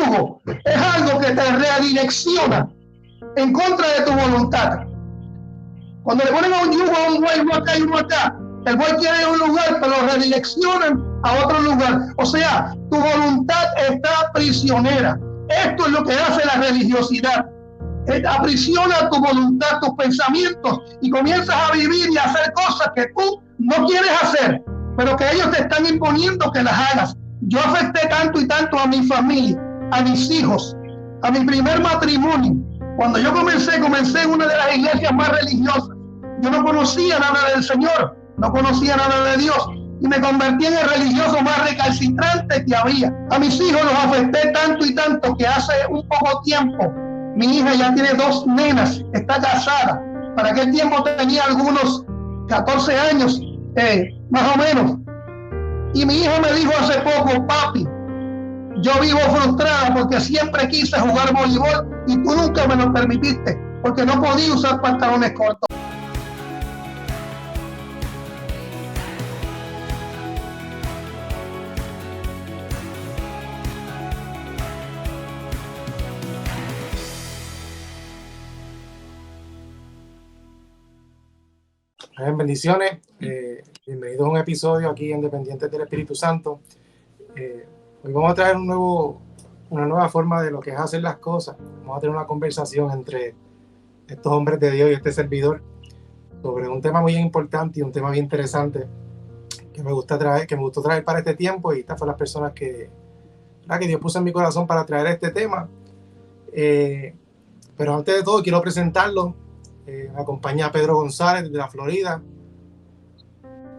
yugo es algo que te redirecciona en contra de tu voluntad. Cuando le ponen a un yugo a un buey, uno acá y uno acá, el buey quiere ir a un lugar, pero lo redireccionan a otro lugar. O sea, tu voluntad está prisionera. Esto es lo que hace la religiosidad. Aprisiona tu voluntad, tus pensamientos, y comienzas a vivir y a hacer cosas que tú no quieres hacer, pero que ellos te están imponiendo que las hagas. Yo afecté tanto y tanto a mi familia, a mis hijos, a mi primer matrimonio. Cuando yo comencé en una de las iglesias más religiosas. Yo no conocía nada del Señor, no conocía nada de Dios, y me convertí en el religioso más recalcitrante que había. A mis hijos los afecté tanto y tanto que hace un poco tiempo, mi hija ya tiene 2 nenas, está casada. Para aquel tiempo tenía algunos 14 años, más o menos. Y mi hija me dijo hace poco: papi, yo vivo frustrada porque siempre quise jugar voleibol y tú nunca me lo permitiste, porque no podía usar pantalones cortos. Bendiciones, bienvenidos a un episodio aquí en Dependientes del Espíritu Santo. Hoy vamos a traer una nueva forma de lo que es hacer las cosas. Vamos a tener una conversación entre estos hombres de Dios y este servidor sobre un tema muy importante y un tema bien interesante que me gustó traer para este tiempo, y estas fueron las personas que Dios puso en mi corazón para traer este tema. Pero antes de todo quiero presentarlo. Me acompaña Pedro González desde la Florida,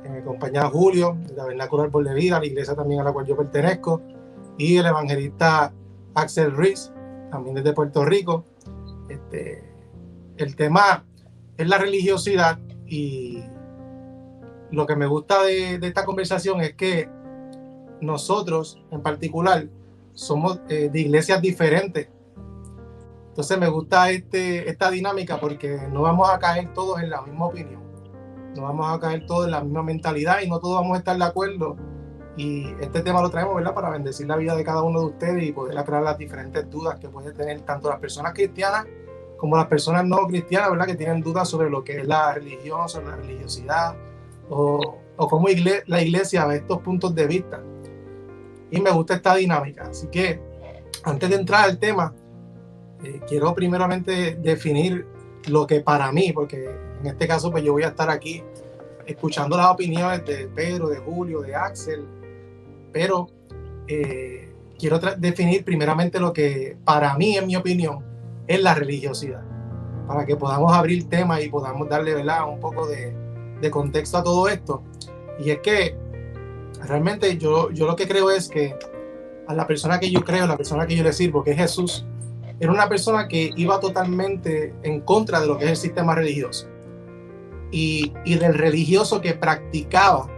me acompaña Julio de la Vernáculo Árbol de Vida, la iglesia también a la cual yo pertenezco, y el evangelista Axel Ruiz, también desde Puerto Rico. El tema es la religiosidad, y lo que me gusta de esta conversación es que nosotros en particular somos de iglesias diferentes. Entonces me gusta esta dinámica, porque no vamos a caer todos en la misma opinión, no vamos a caer todos en la misma mentalidad, y no todos vamos a estar de acuerdo. Y este tema lo traemos, ¿verdad?, para bendecir la vida de cada uno de ustedes y poder aclarar las diferentes dudas que pueden tener tanto las personas cristianas como las personas no cristianas, ¿verdad?, que tienen dudas sobre lo que es la religión, sobre la religiosidad, o cómo la iglesia ve estos puntos de vista. Y me gusta esta dinámica. Así que antes de entrar al tema, quiero primeramente definir lo que para mí, porque en este caso pues yo voy a estar aquí escuchando las opiniones de Pedro, de Julio, de Axel, pero quiero definir primeramente lo que para mí, en mi opinión, es la religiosidad, para que podamos abrir temas y podamos darle, ¿verdad?, un poco de contexto a todo esto. Y es que realmente yo lo que creo es que a la persona que yo creo, la persona que yo le sirvo, que es Jesús, era una persona que iba totalmente en contra de lo que es el sistema religioso y del religioso que practicaba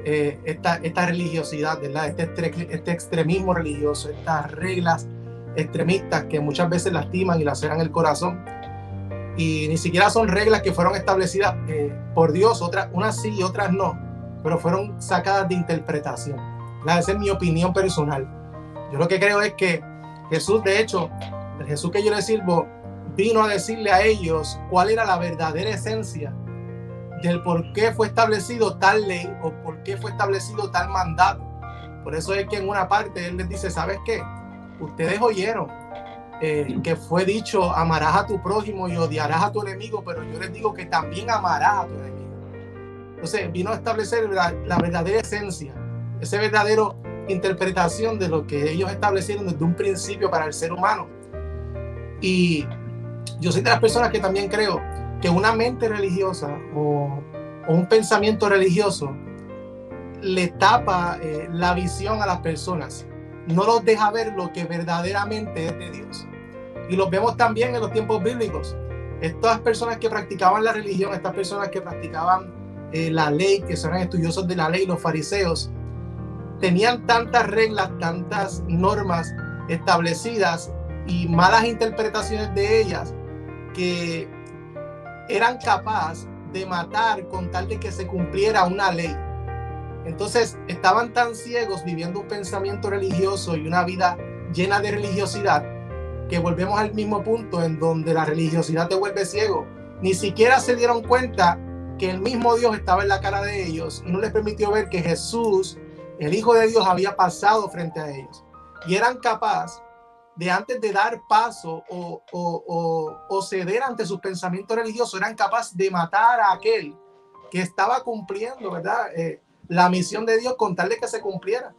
esta religiosidad, ¿verdad?, este extremismo religioso, estas reglas extremistas que muchas veces lastiman y laceran el corazón, y ni siquiera son reglas que fueron establecidas por Dios, unas sí y otras no, pero fueron sacadas de interpretación, ¿verdad? Esa es mi opinión personal. Yo lo que creo es que Jesús, de hecho, el Jesús que yo le sirvo, vino a decirle a ellos cuál era la verdadera esencia del por qué fue establecido tal ley o por qué fue establecido tal mandato. Por eso es que en una parte él les dice: ¿sabes qué? Ustedes oyeron que fue dicho: amarás a tu prójimo y odiarás a tu enemigo, pero yo les digo que también amarás a tu enemigo. Entonces vino a establecer la verdadera esencia, esa verdadera interpretación de lo que ellos establecieron desde un principio para el ser humano. Y yo soy de las personas que también creo que una mente religiosa o un pensamiento religioso le tapa la visión a las personas, no los deja ver lo que verdaderamente es de Dios. Y los vemos también en los tiempos bíblicos. Estas personas que practicaban la religión, estas personas que practicaban la ley, que eran estudiosos de la ley, los fariseos, tenían tantas reglas, tantas normas establecidas y malas interpretaciones de ellas, que eran capaces de matar con tal de que se cumpliera una ley. Entonces estaban tan ciegos, viviendo un pensamiento religioso y una vida llena de religiosidad, que volvemos al mismo punto en donde la religiosidad te vuelve ciego. Ni siquiera se dieron cuenta que el mismo Dios estaba en la cara de ellos y no les permitió ver que Jesús, el Hijo de Dios, había pasado frente a ellos. Y eran capaces de, antes de dar paso o ceder ante sus pensamientos religiosos, eran capaces de matar a aquel que estaba cumpliendo, ¿verdad? La misión de Dios, con tal de que se cumpliera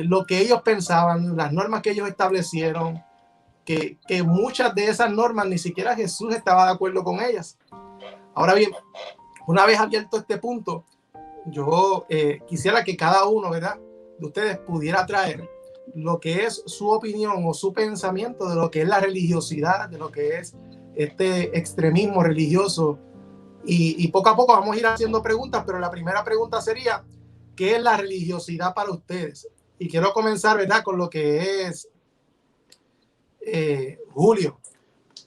lo que ellos pensaban, las normas que ellos establecieron, que muchas de esas normas ni siquiera Jesús estaba de acuerdo con ellas. Ahora bien, una vez abierto este punto, yo quisiera que cada uno, ¿verdad?, de ustedes pudiera traer lo que es su opinión o su pensamiento de lo que es la religiosidad, de lo que es este extremismo religioso. Y poco a poco vamos a ir haciendo preguntas, pero la primera pregunta sería, ¿qué es la religiosidad para ustedes? Y quiero comenzar, ¿verdad?, con lo que es Julio.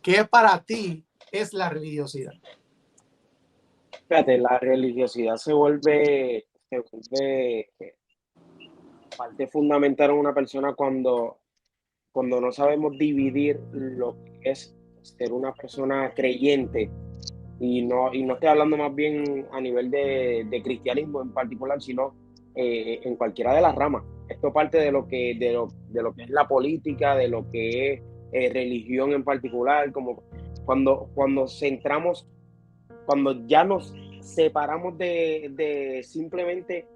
¿Qué para ti es la religiosidad? Fíjate, la religiosidad se vuelve parte fundamental en una persona cuando no sabemos dividir lo que es ser una persona creyente, y no estoy hablando más bien a nivel de cristianismo en particular, sino en cualquiera de las ramas. Esto parte de lo que es la política, de lo que es religión en particular, como cuando ya nos separamos de simplemente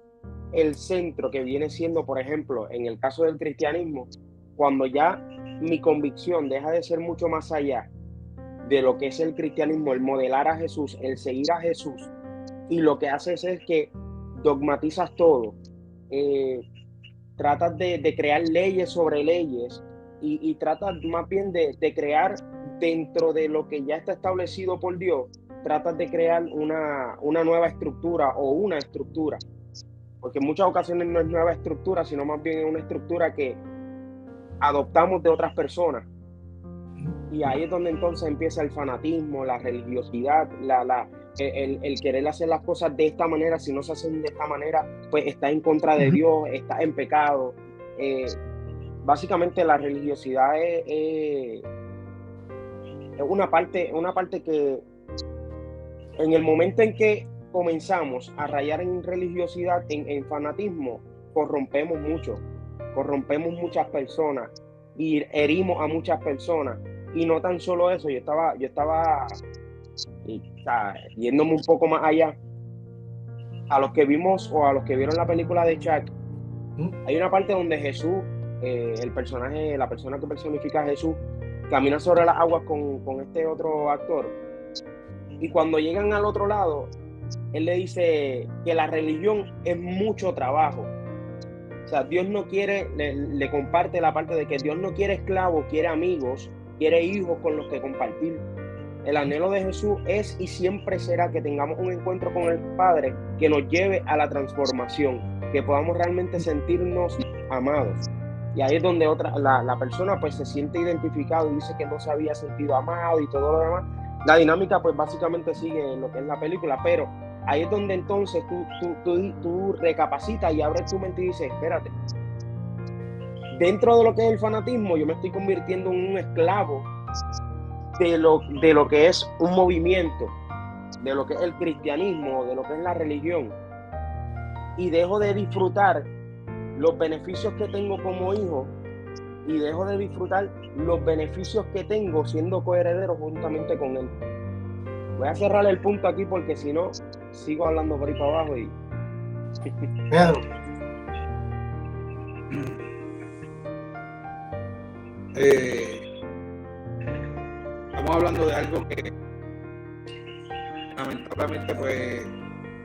el centro que viene siendo, por ejemplo, en el caso del cristianismo, cuando ya mi convicción deja de ser mucho más allá de lo que es el cristianismo, el modelar a Jesús, el seguir a Jesús, y lo que haces es que dogmatizas todo, tratas de crear leyes sobre leyes, y tratas más bien de crear dentro de lo que ya está establecido por Dios, tratas de crear una nueva estructura o una estructura, porque en muchas ocasiones no es nueva estructura, sino más bien es una estructura que adoptamos de otras personas. Y ahí es donde entonces empieza el fanatismo, la religiosidad, el querer hacer las cosas de esta manera. Si no se hacen de esta manera, pues está en contra de Dios, está en pecado. Básicamente la religiosidad es una parte que en el momento en que comenzamos a rayar en religiosidad, en fanatismo, corrompemos muchas personas y herimos a muchas personas. Y no tan solo eso, yo estaba yéndome un poco más allá. A los que vimos o a los que vieron la película de Chuck, hay una parte donde Jesús, la persona que personifica a Jesús, camina sobre las aguas con este otro actor. Y cuando llegan al otro lado, él le dice que la religión es mucho trabajo. O sea, Dios no quiere, le comparte la parte de que Dios no quiere esclavos, quiere amigos, quiere hijos con los que compartir. El anhelo de Jesús es y siempre será que tengamos un encuentro con el Padre que nos lleve a la transformación, que podamos realmente sentirnos amados. Y ahí es donde la persona pues se siente identificado y dice que no se había sentido amado y todo lo demás. La dinámica pues básicamente sigue lo que es la película, pero ahí es donde entonces tú recapacitas y abres tu mente y dices, espérate, dentro de lo que es el fanatismo yo me estoy convirtiendo en un esclavo de lo que es un movimiento, de lo que es el cristianismo, de lo que es la religión, y dejo de disfrutar los beneficios que tengo como hijo y dejo de disfrutar los beneficios que tengo siendo coheredero juntamente con él. Voy a cerrar el punto aquí porque si no sigo hablando por ahí para abajo y... Pedro. Estamos hablando de algo que lamentablemente pues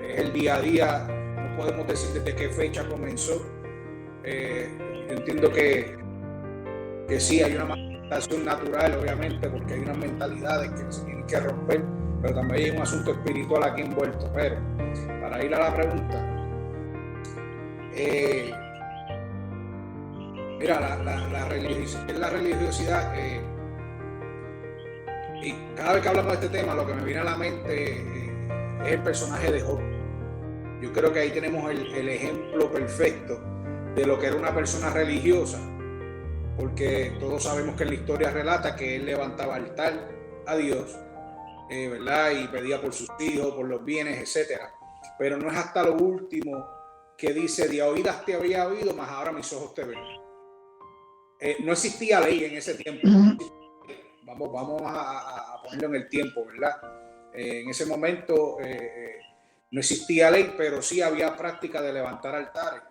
es el día a día. No podemos decir desde qué fecha comenzó. Yo entiendo que sí hay una manifestación natural, obviamente, porque hay unas mentalidades que se tienen que romper, pero también hay un asunto espiritual aquí envuelto. Pero para ir a la pregunta, mira, la religiosidad, y cada vez que hablamos de este tema, lo que me viene a la mente es el personaje de Job. Yo creo que ahí tenemos el ejemplo perfecto de lo que era una persona religiosa, porque todos sabemos que en la historia relata que él levantaba altar a Dios, ¿verdad? Y pedía por sus hijos, por los bienes, etcétera. Pero no es hasta lo último que dice: de oídas te había oído, mas ahora mis ojos te ven. No existía ley en ese tiempo. Vamos a ponerlo en el tiempo, ¿verdad? En ese momento no existía ley, pero sí había práctica de levantar altares.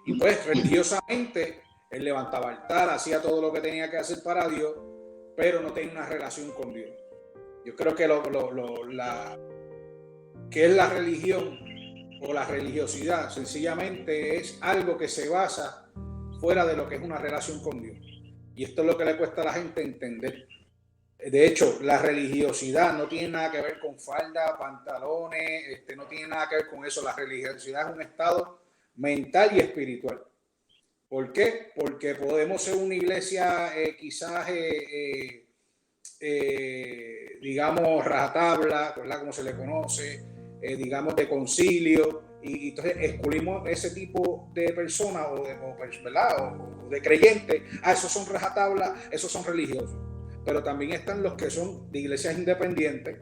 Y pues religiosamente él levantaba altar, hacía todo lo que tenía que hacer para Dios, pero no tenía una relación con Dios. Yo creo que que es la religión o la religiosidad, sencillamente es algo que se basa fuera de lo que es una relación con Dios. Y esto es lo que le cuesta a la gente entender. De hecho, la religiosidad no tiene nada que ver con falda, pantalones, no tiene nada que ver con eso. La religiosidad es un estado mental y espiritual. ¿Por qué? Porque podemos ser una iglesia quizás, digamos, rajatabla, ¿verdad? Como se le conoce, digamos, de concilio, y entonces excluimos ese tipo de personas o de creyentes. Esos son rajatablas, esos son religiosos. Pero también están los que son de iglesias independientes.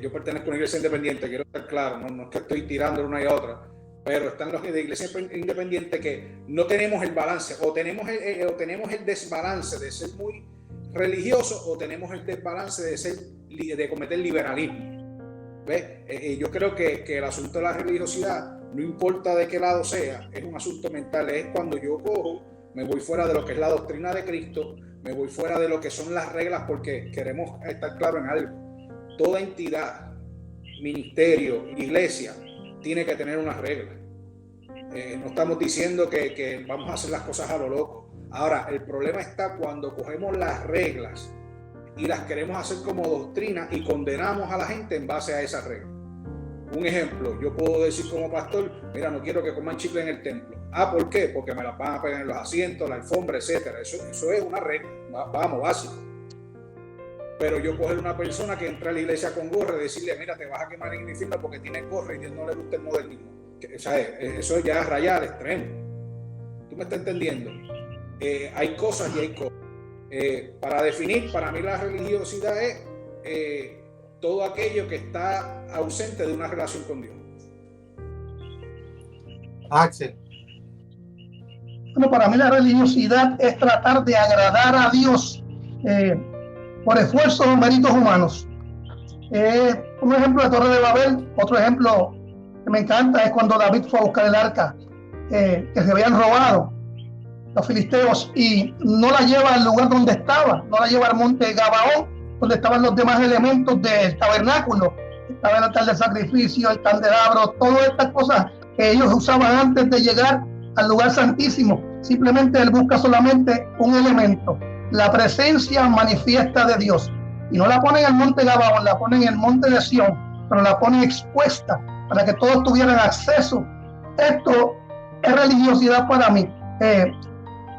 Yo pertenezco a una iglesia independiente, quiero estar claro, no es que estoy tirando de una y a otra, pero están los de iglesias independientes que no tenemos el balance, o tenemos el desbalance de ser muy religioso, o tenemos el desbalance de cometer liberalismo. ¿Ves? Yo creo que el asunto de la religiosidad, no importa de qué lado sea, es un asunto mental. Es cuando yo cojo, me voy fuera de lo que es la doctrina de Cristo, me voy fuera de lo que son las reglas, porque queremos estar claro en algo. Toda entidad, ministerio, iglesia, tiene que tener unas reglas. No estamos diciendo que vamos a hacer las cosas a lo loco. Ahora, el problema está cuando cogemos las reglas y las queremos hacer como doctrina y condenamos a la gente en base a esas reglas. Un ejemplo, yo puedo decir como pastor: mira, no quiero que coman chicle en el templo. ¿Por qué? Porque me las van a pegar en los asientos, la alfombra, etcétera. Eso es una regla, vamos, básico. Pero yo coger una persona que entra a la iglesia con gorra y decirle: mira, te vas a quemar en el infierno porque tienes gorra y a Dios no le gusta el modernismo. O sea, eso ya es rayar al extremo. ¿Tú me estás entendiendo? Hay cosas y hay cosas. Para definir, para mí la religiosidad es todo aquello que está ausente de una relación con Dios. Axel. Bueno, para mí la religiosidad es tratar de agradar a Dios por esfuerzos o méritos humanos. Un ejemplo de Torre de Babel. Otro ejemplo que me encanta es cuando David fue a buscar el arca que se habían robado los filisteos, y no la lleva al lugar donde estaba, no la lleva al monte Gabaón, donde estaban los demás elementos del tabernáculo. Estaba el altar de sacrificio, el candelabro, todas estas cosas que ellos usaban antes de llegar al lugar santísimo. Simplemente él busca solamente un elemento, la presencia manifiesta de Dios, y no la pone en el monte Gabaón, la pone en el monte de Sión, pero la pone expuesta para que todos tuvieran acceso. Esto es religiosidad para mí.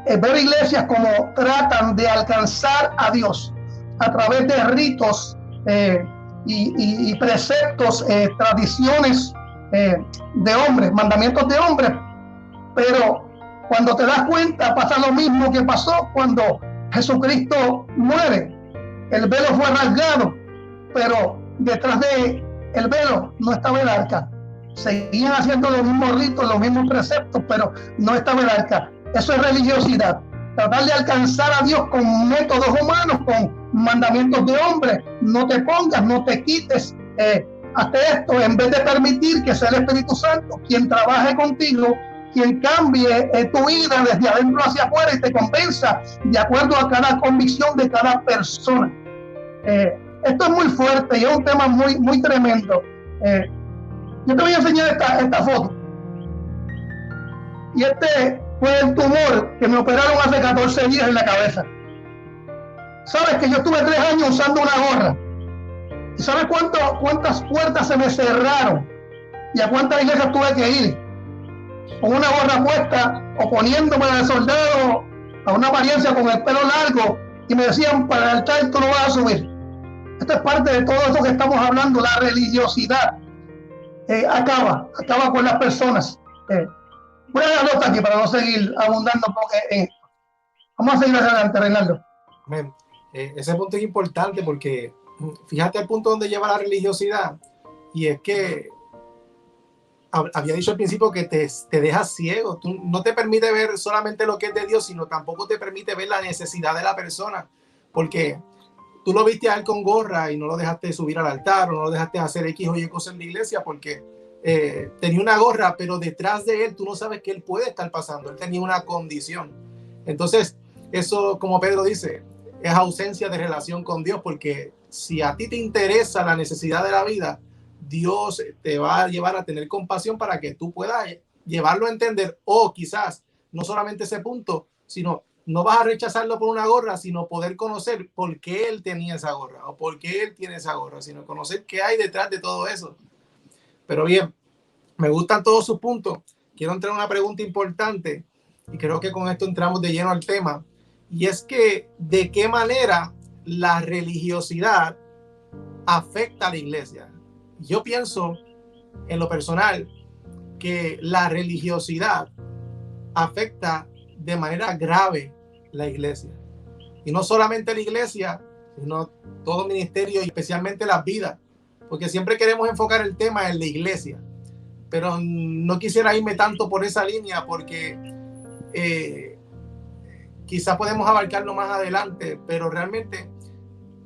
Ver iglesias como tratan de alcanzar a Dios a través de ritos y preceptos, tradiciones de hombres, mandamientos de hombres, pero cuando te das cuenta pasa lo mismo que pasó cuando Jesucristo muere. El velo fue rasgado, pero detrás de el velo no estaba el arca. Seguían haciendo los mismos ritos, los mismos preceptos, pero no estaba el arca. Eso es religiosidad, tratar de alcanzar a Dios con métodos humanos, con mandamientos de hombres. No te pongas, no te quites, hazte esto, en vez de permitir que sea el Espíritu Santo quien trabaje contigo, quien cambie tu vida desde adentro hacia afuera y te convenza de acuerdo a cada convicción de cada persona. Esto es muy fuerte y es un tema muy, muy tremendo. Yo te voy a enseñar esta foto. Y este fue el tumor que me operaron hace 14 días en la cabeza. Sabes que yo estuve 3 años usando una gorra. ¿Y sabes cuántas puertas se me cerraron? ¿Y a cuántas iglesias tuve que ir? Con una gorra puesta o poniéndome de soldado a una apariencia con el pelo largo, y me decían: para el altar tú no vas a subir. Esto es parte de todo esto que estamos hablando. La religiosidad acaba con las personas. Voy a dar nota aquí para no seguir abundando en esto. Vamos a seguir adelante, Reinaldo. Ese punto es importante porque fíjate el punto donde lleva la religiosidad, y es que había dicho al principio que te dejas ciego. Tú no te permite ver solamente lo que es de Dios, sino tampoco te permite ver la necesidad de la persona, porque tú lo viste a él con gorra y no lo dejaste subir al altar, o no lo dejaste hacer X o Y cosas en la iglesia porque tenía una gorra, pero detrás de él tú no sabes qué él puede estar pasando. Él tenía una condición. Entonces, eso, como Pedro dice, es ausencia de relación con Dios, porque si a ti te interesa la necesidad de la vida, Dios te va a llevar a tener compasión para que tú puedas llevarlo a entender, o quizás no solamente ese punto, sino no vas a rechazarlo por una gorra, sino poder conocer por qué él tenía esa gorra o por qué él tiene esa gorra, sino conocer qué hay detrás de todo eso. Pero bien, me gustan todos sus puntos. Quiero entrar a una pregunta importante y creo que con esto entramos de lleno al tema, y es que ¿de qué manera la religiosidad afecta a la iglesia? Yo pienso en lo personal que la religiosidad afecta de manera grave la iglesia, y no solamente la iglesia, sino todo ministerio, y especialmente las vidas, porque siempre queremos enfocar el tema en la iglesia, pero no quisiera irme tanto por esa línea porque quizás podemos abarcarlo más adelante, pero realmente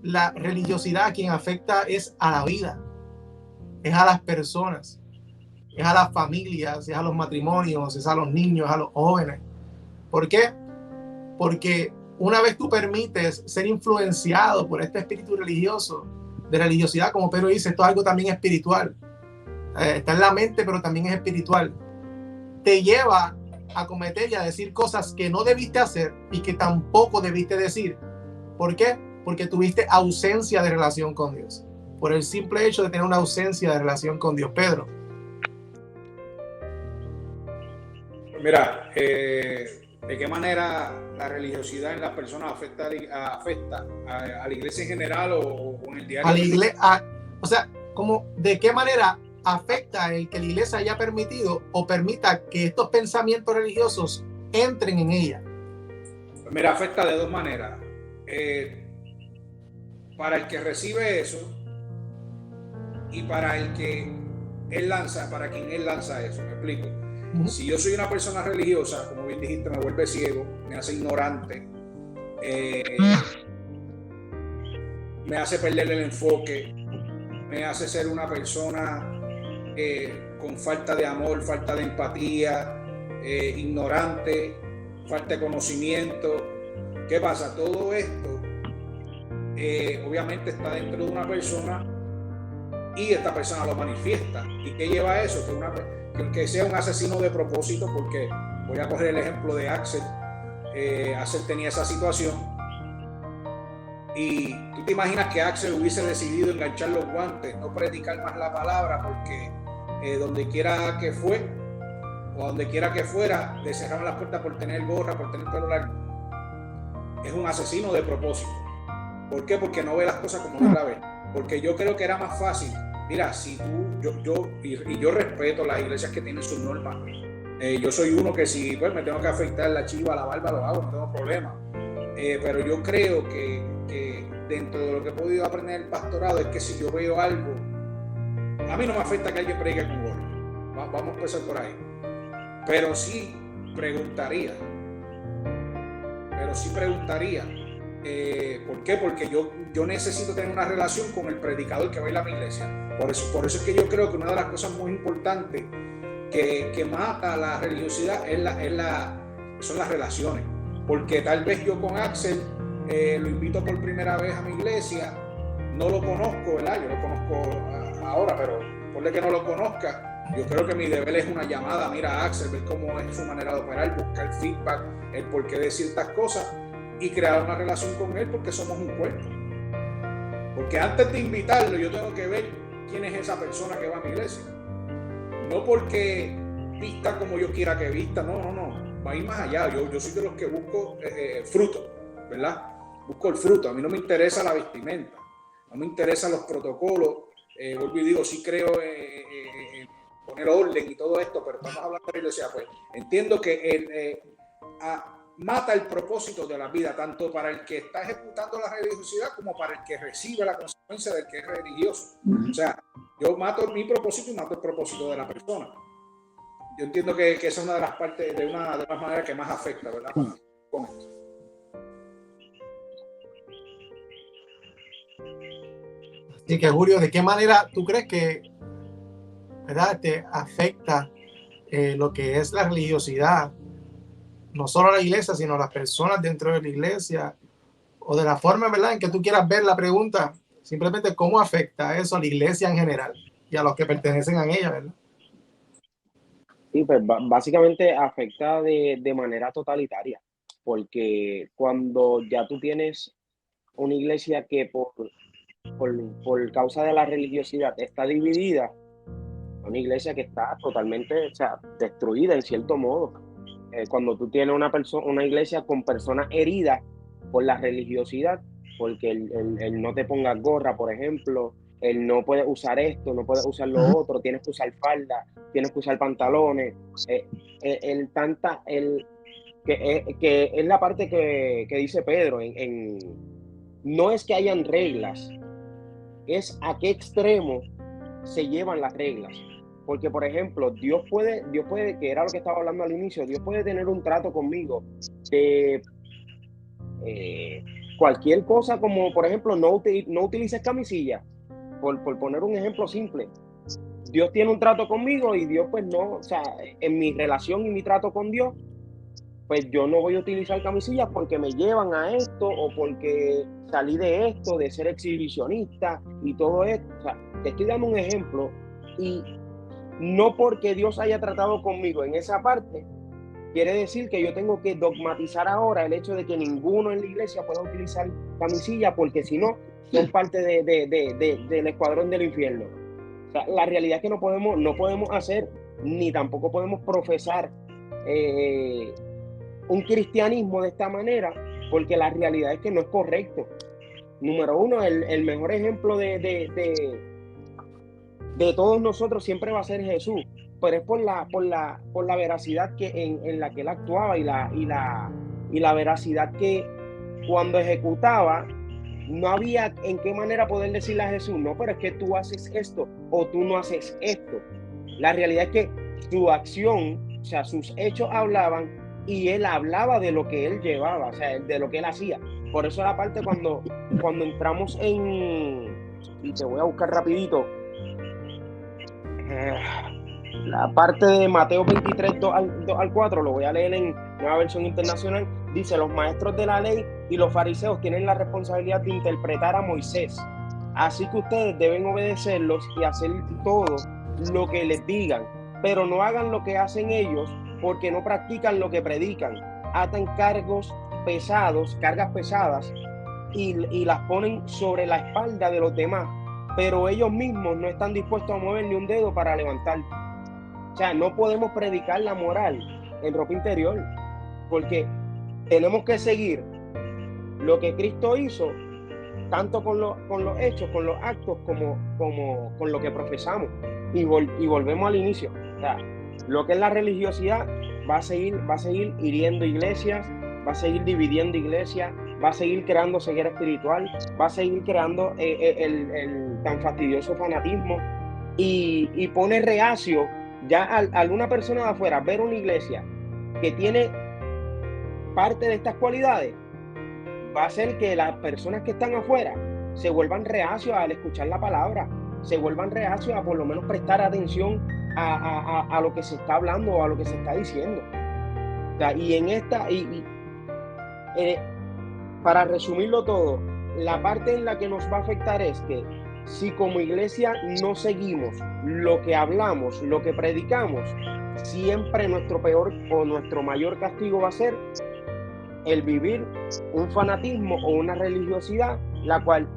la religiosidad a quien afecta es a la vida, es a las personas, es a las familias, es a los matrimonios, es a los niños, es a los jóvenes. ¿Por qué? Porque una vez tú permites ser influenciado por este espíritu religioso, de religiosidad, como Pedro dice, esto es algo también espiritual. Está en la mente, pero también es espiritual. Te lleva a cometer y a decir cosas que no debiste hacer y que tampoco debiste decir. ¿Por qué? Porque tuviste ausencia de relación con Dios. Por el simple hecho de tener una ausencia de relación con Dios. Pedro. Mira, ¿de qué manera la religiosidad en las personas afecta a la iglesia en general o en el diario? A la iglesia, o sea, como ¿de qué manera afecta el que la iglesia haya permitido o permita que estos pensamientos religiosos entren en ella? Mira, afecta de dos maneras. Para el que recibe eso y para el que él lanza, para quien él lanza eso. Me explico. Si yo soy una persona religiosa, como bien dijiste, me vuelve ciego, me hace ignorante, me hace perder el enfoque, me hace ser una persona con falta de amor, falta de empatía, ignorante, falta de conocimiento. ¿Qué pasa? Todo esto obviamente está dentro de una persona y esta persona lo manifiesta. ¿Y qué lleva a eso? Que sea un asesino de propósito, porque voy a coger el ejemplo de Axel. Axel tenía esa situación y tú te imaginas que Axel hubiese decidido enganchar los guantes, no predicar más la palabra, porque donde quiera que fue o donde quiera que fuera le cerraron las puertas por tener gorra, por tener pelo largo. Es un asesino de propósito. ¿Por qué? Porque no ve las cosas como no la ve. Porque yo creo que era más fácil. Mira, si yo respeto las iglesias que tienen sus normas. Yo soy uno que si pues, me tengo que afeitar la chiva, la barba, lo hago, no tengo problema. Pero yo creo que dentro de lo que he podido aprender en el pastorado es que si yo veo algo, a mí no me afecta que alguien predique con gorra. Vamos a empezar por ahí. Pero sí preguntaría. ¿Por qué? Porque yo necesito tener una relación con el predicador que va a ir a mi iglesia. Por eso es que yo creo que una de las cosas muy importantes que mata la religiosidad son las relaciones. Porque tal vez yo con Axel lo invito por primera vez a mi iglesia, no lo conozco, ¿verdad? Yo lo conozco ahora, pero por que no lo conozca, yo creo que mi deber es una llamada, mira a Axel, ver cómo es su manera de operar, buscar feedback, el por qué de ciertas cosas y crear una relación con él, porque somos un cuerpo. Porque antes de invitarlo yo tengo que ver quién es esa persona que va a mi iglesia. No porque vista como yo quiera que vista, no, va a ir más allá. Yo soy de los que busco fruto, ¿verdad? Busco el fruto. A mí no me interesa la vestimenta, no me interesan los protocolos. Vuelvo y digo, sí creo poner orden y todo esto, pero estamos hablando de religiosidad, pues entiendo que mata el propósito de la vida, tanto para el que está ejecutando la religiosidad como para el que recibe la consecuencia del que es religioso. O sea, yo mato mi propósito y mato el propósito de la persona. Yo entiendo que esa es una de las partes, de una de las maneras que más afecta, ¿verdad? Con esto. Así que, Julio, ¿de qué manera tú crees que, ¿verdad?, te afecta lo que es la religiosidad? No solo a la iglesia, sino a las personas dentro de la iglesia, o de la forma, ¿verdad?, en que tú quieras ver la pregunta, simplemente cómo afecta eso a la iglesia en general y a los que pertenecen a ella, ¿verdad? Sí, pues básicamente afecta de manera totalitaria, porque cuando ya tú tienes una iglesia que por causa de la religiosidad está dividida, una iglesia que está totalmente, o sea, destruida en cierto modo. Cuando tú tienes una iglesia con personas heridas por la religiosidad, porque el no te pongas gorra, por ejemplo, el no puedes usar esto, no puedes usar lo otro, tienes que usar falda, tienes que usar pantalones, que es la parte que dice Pedro, no es que hayan reglas, es a qué extremo se llevan las reglas. Porque, por ejemplo, Dios puede, que era lo que estaba hablando al inicio, Dios puede tener un trato conmigo de cualquier cosa, como por ejemplo, no utilices camisilla, por poner un ejemplo simple. Dios tiene un trato conmigo y Dios pues no, o sea, en mi relación y mi trato con Dios, pues yo no voy a utilizar camisillas porque me llevan a esto o porque salí de esto, de ser exhibicionista y todo esto. O sea, te estoy dando un ejemplo y no porque Dios haya tratado conmigo en esa parte, quiere decir que yo tengo que dogmatizar ahora el hecho de que ninguno en la iglesia pueda utilizar camisilla, porque si no, son parte del escuadrón del infierno. O sea, la realidad es que no podemos hacer, ni tampoco podemos profesar un cristianismo de esta manera, porque la realidad es que no es correcto. Número uno, el mejor ejemplo de todos nosotros siempre va a ser Jesús, pero es por la veracidad que en la que él actuaba y la veracidad que cuando ejecutaba no había en qué manera poder decirle a Jesús, no, pero es que tú haces esto o tú no haces esto. La realidad es que su acción, o sea, sus hechos hablaban y él hablaba de lo que él llevaba, o sea, de lo que él hacía. Por eso la parte cuando entramos y te voy a buscar rapidito, la parte de Mateo 23, 2 al 4, lo voy a leer en Nueva Versión Internacional, dice: los maestros de la ley y los fariseos tienen la responsabilidad de interpretar a Moisés, así que ustedes deben obedecerlos y hacer todo lo que les digan, pero no hagan lo que hacen ellos, porque no practican lo que predican, atan cargas pesadas y las ponen sobre la espalda de los demás, pero ellos mismos no están dispuestos a mover ni un dedo para levantar. O sea, no podemos predicar la moral en ropa interior, porque tenemos que seguir lo que Cristo hizo, tanto con los hechos, con los actos, como con lo que profesamos. Y volvemos al inicio. O sea, lo que es la religiosidad va a seguir hiriendo iglesias, va a seguir dividiendo iglesias, va a seguir creando ceguera espiritual, va a seguir creando el tan fastidioso fanatismo y pone reacio ya a alguna persona de afuera ver una iglesia que tiene parte de estas cualidades. Va a hacer que las personas que están afuera se vuelvan reacios al escuchar la palabra, se vuelvan reacios a por lo menos prestar atención a lo que se está hablando o a lo que se está diciendo. O sea, y en esta, para resumirlo todo, la parte en la que nos va a afectar es que si como iglesia no seguimos lo que hablamos, lo que predicamos, siempre nuestro peor o nuestro mayor castigo va a ser el vivir un fanatismo o una religiosidad, la cual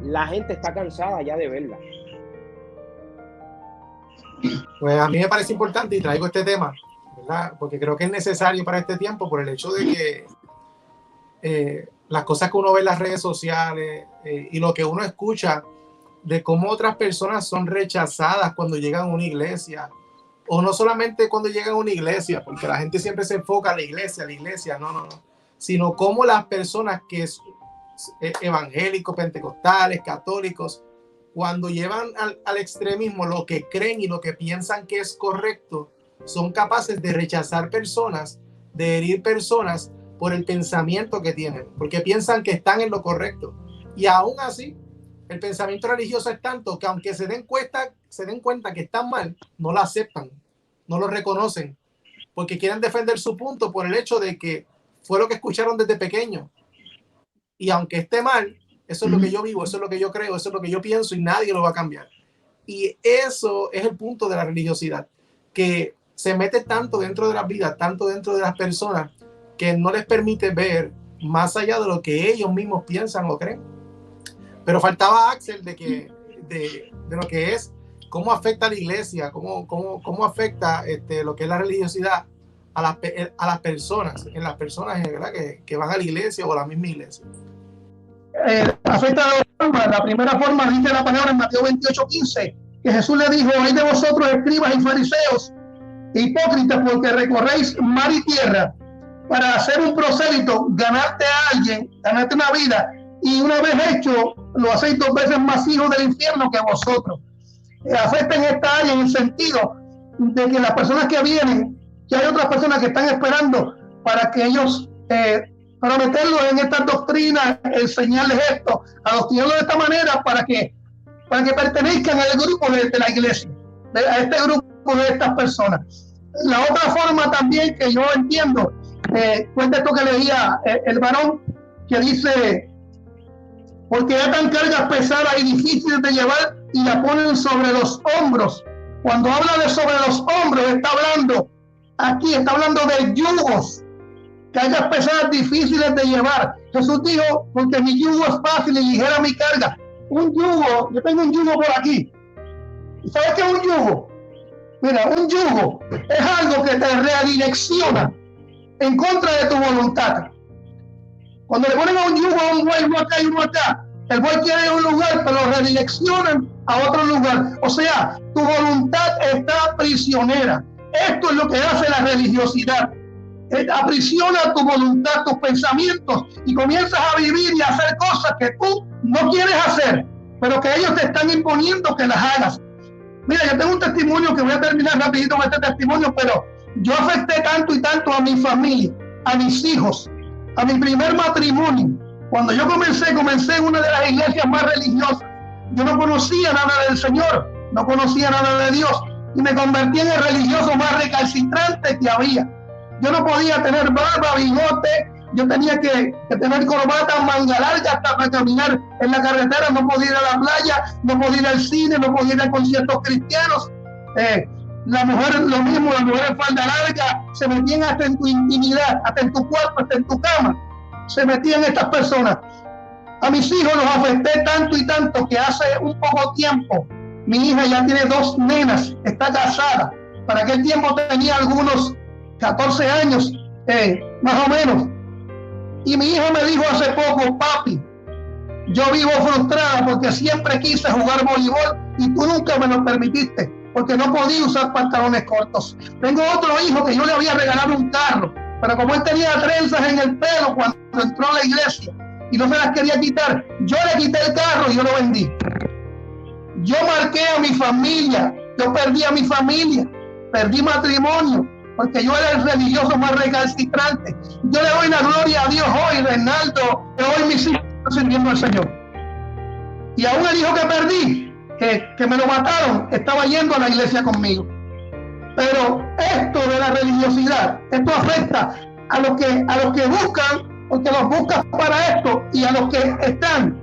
la gente está cansada ya de verla. Pues a mí me parece importante y traigo este tema, ¿verdad? Porque creo que es necesario para este tiempo por el hecho de que las cosas que uno ve en las redes sociales y lo que uno escucha de cómo otras personas son rechazadas cuando llegan a una iglesia o no solamente cuando llegan a una iglesia, porque la gente siempre se enfoca en la iglesia, no, sino como las personas que es evangélicos, pentecostales, católicos, cuando llevan al extremismo lo que creen y lo que piensan que es correcto, son capaces de rechazar personas, de herir personas por el pensamiento que tienen, porque piensan que están en lo correcto. Y aún así, el pensamiento religioso es tanto que aunque se den cuenta que están mal, no lo aceptan, no lo reconocen, porque quieren defender su punto por el hecho de que fue lo que escucharon desde pequeño. Y aunque esté mal, eso es lo que yo vivo, eso es lo que yo creo, eso es lo que yo pienso y nadie lo va a cambiar. Y eso es el punto de la religiosidad, que se mete tanto dentro de la vida, tanto dentro de las personas, que no les permite ver más allá de lo que ellos mismos piensan o creen. Pero faltaba Axel de lo que es, cómo afecta a la iglesia, cómo afecta lo que es la religiosidad a las personas, en las personas, ¿verdad? que van a la iglesia o a la misma iglesia. Afecta de dos formas. La primera forma dice la palabra en Mateo 28:15, que Jesús le dijo: ay de vosotros, escribas y fariseos, hipócritas, porque recorréis mar y tierra para hacer un prosélito, ganarte a alguien, ganarte una vida, y una vez hecho, lo hacéis 2 veces más hijos del infierno que vosotros. Afecta en esta área en el sentido de que las personas que vienen, que hay otras personas que están esperando para que ellos, para meterlos en estas doctrinas, enseñarles esto, adoctrinarlos de esta manera para que pertenezcan al grupo de la iglesia, a este grupo de estas personas. La otra forma también que yo entiendo, cuenta esto que leía el varón, que dice: porque atan cargas pesadas y difíciles de llevar y la ponen sobre los hombros. Cuando habla de sobre los hombros, está hablando de yugos, cargas pesadas difíciles de llevar. Jesús dijo: porque mi yugo es fácil y ligera mi carga. Un yugo, yo tengo un yugo por aquí. ¿Sabes qué es un yugo? Mira, un yugo es algo que te redirecciona en contra de tu voluntad. Cuando le ponen a un yugo a un buey, uno acá y uno acá, el buey quiere ir a un lugar, pero lo redireccionan a otro lugar. O sea, tu voluntad está prisionera. Esto es lo que hace la religiosidad. Aprisiona tu voluntad, tus pensamientos, y comienzas a vivir y a hacer cosas que tú no quieres hacer, pero que ellos te están imponiendo que las hagas. Mira, yo tengo un testimonio que voy a terminar rapidito con este testimonio, pero yo afecté tanto y tanto a mi familia, a mis hijos, a mi primer matrimonio. Cuando yo comencé en una de las iglesias más religiosas. Yo no conocía nada del Señor, no conocía nada de Dios, y me convertí en el religioso más recalcitrante que había. Yo no podía tener barba, bigote, yo tenía que tener corbata, manga larga hasta para caminar en la carretera, no podía ir a la playa, no podía ir al cine, no podía ir a conciertos cristianos. La mujer, lo mismo, las mujeres falda larga, se metían hasta en tu intimidad, hasta en tu cuerpo, hasta en tu cama, se metían estas personas. A mis hijos los afecté tanto y tanto que hace un poco tiempo, mi hija ya tiene 2 nenas, está casada. Para aquel tiempo tenía algunos 14 años, más o menos. Y mi hija me dijo hace poco: papi, yo vivo frustrada porque siempre quise jugar voleibol y tú nunca me lo permitiste, porque no podía usar pantalones cortos. Tengo otro hijo que yo le había regalado un carro, pero como él tenía trenzas en el pelo cuando entró a la iglesia y no se las quería quitar, yo le quité el carro y yo lo vendí. Yo marqué a mi familia, yo perdí a mi familia, perdí matrimonio, porque yo era el religioso más recalcitrante. Yo le doy la gloria a Dios hoy, Reinaldo, que hoy mis hijos están sirviendo al Señor. Y aún el hijo que perdí, que me lo mataron, estaba yendo a la iglesia conmigo. Pero esto de la religiosidad, esto afecta a los que buscan, porque los buscas para esto, y a los que están.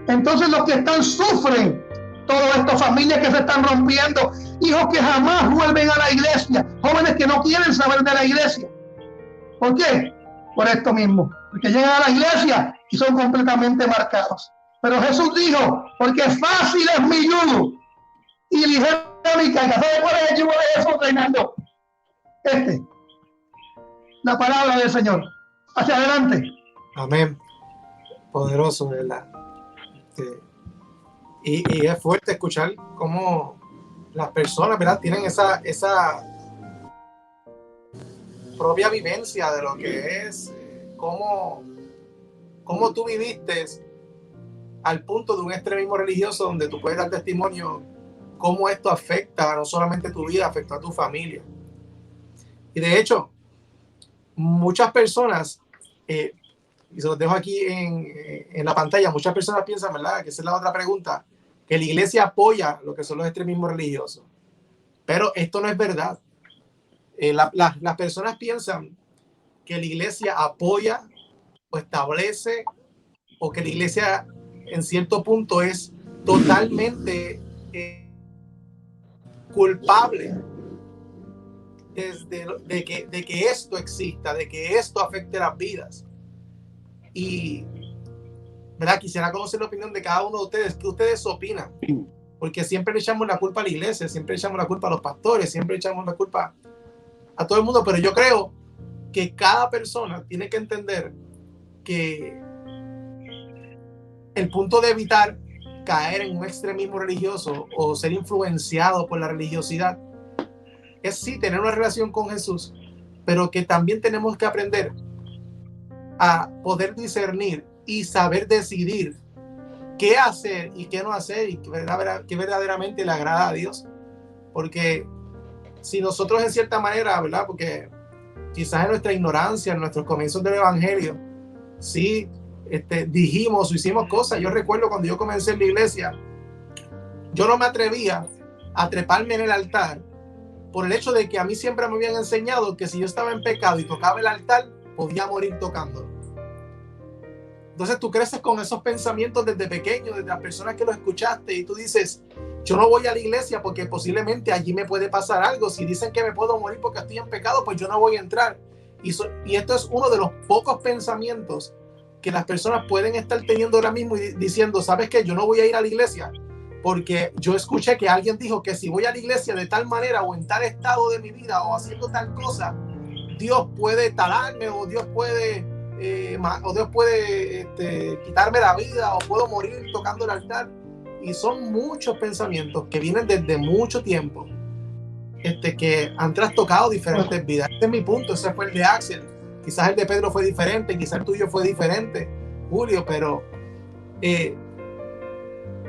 Entonces los que están sufren todo esto, familias que se están rompiendo, hijos que jamás vuelven a la iglesia, jóvenes que no quieren saber de la iglesia. ¿Por qué? Por esto mismo, porque llegan a la iglesia y son completamente marcados. Pero Jesús dijo: porque fácil es mi yugo y ligera mi carga. ¿Sabe cuál es el yugo de Jesús, Reinaldo? La palabra del Señor. Hacia adelante. Amén. Poderoso, ¿verdad? Y es fuerte escuchar cómo las personas, ¿verdad?, tienen esa propia vivencia de lo que es, cómo tú viviste al punto de un extremismo religioso donde tú puedes dar testimonio cómo esto afecta no solamente tu vida, afecta a tu familia. Y de hecho, muchas personas, y se los dejo aquí en la pantalla, muchas personas piensan, ¿verdad?, que esa es la otra pregunta, que la iglesia apoya lo que son los extremismos religiosos. Pero esto no es verdad. Las personas piensan que la iglesia apoya o establece, o que la iglesia en cierto punto es totalmente culpable de que esto exista, de que esto afecte las vidas. Y, ¿verdad?, quisiera conocer la opinión de cada uno de ustedes. ¿Qué ustedes opinan? Porque siempre le echamos la culpa a la iglesia, siempre le echamos la culpa a los pastores, siempre le echamos la culpa a todo el mundo, pero yo creo que cada persona tiene que entender que el punto de evitar caer en un extremismo religioso o ser influenciado por la religiosidad es sí tener una relación con Jesús, pero que también tenemos que aprender a poder discernir y saber decidir qué hacer y qué no hacer y qué verdaderamente le agrada a Dios. Porque si nosotros en cierta manera, ¿verdad?, porque quizás en nuestra ignorancia, en nuestros comienzos del evangelio, sí dijimos o hicimos cosas. Yo recuerdo cuando yo comencé en la iglesia, yo no me atrevía a treparme en el altar por el hecho de que a mí siempre me habían enseñado que si yo estaba en pecado y tocaba el altar, podía morir tocándolo. Entonces tú creces con esos pensamientos desde pequeño, desde las personas que lo escuchaste, y tú dices, yo no voy a la iglesia porque posiblemente allí me puede pasar algo. Si dicen que me puedo morir porque estoy en pecado, pues yo no voy a entrar. Y esto es uno de los pocos pensamientos que las personas pueden estar teniendo ahora mismo y diciendo, ¿sabes qué? Yo no voy a ir a la iglesia porque yo escuché que alguien dijo que si voy a la iglesia de tal manera o en tal estado de mi vida o haciendo tal cosa, Dios puede talarme o Dios puede quitarme la vida o puedo morir tocando el altar. Y son muchos pensamientos que vienen desde mucho tiempo, que han trastocado diferentes vidas. Este es mi punto, ese fue el de Axel. Quizás el de Pedro fue diferente, quizás el tuyo fue diferente, Julio, pero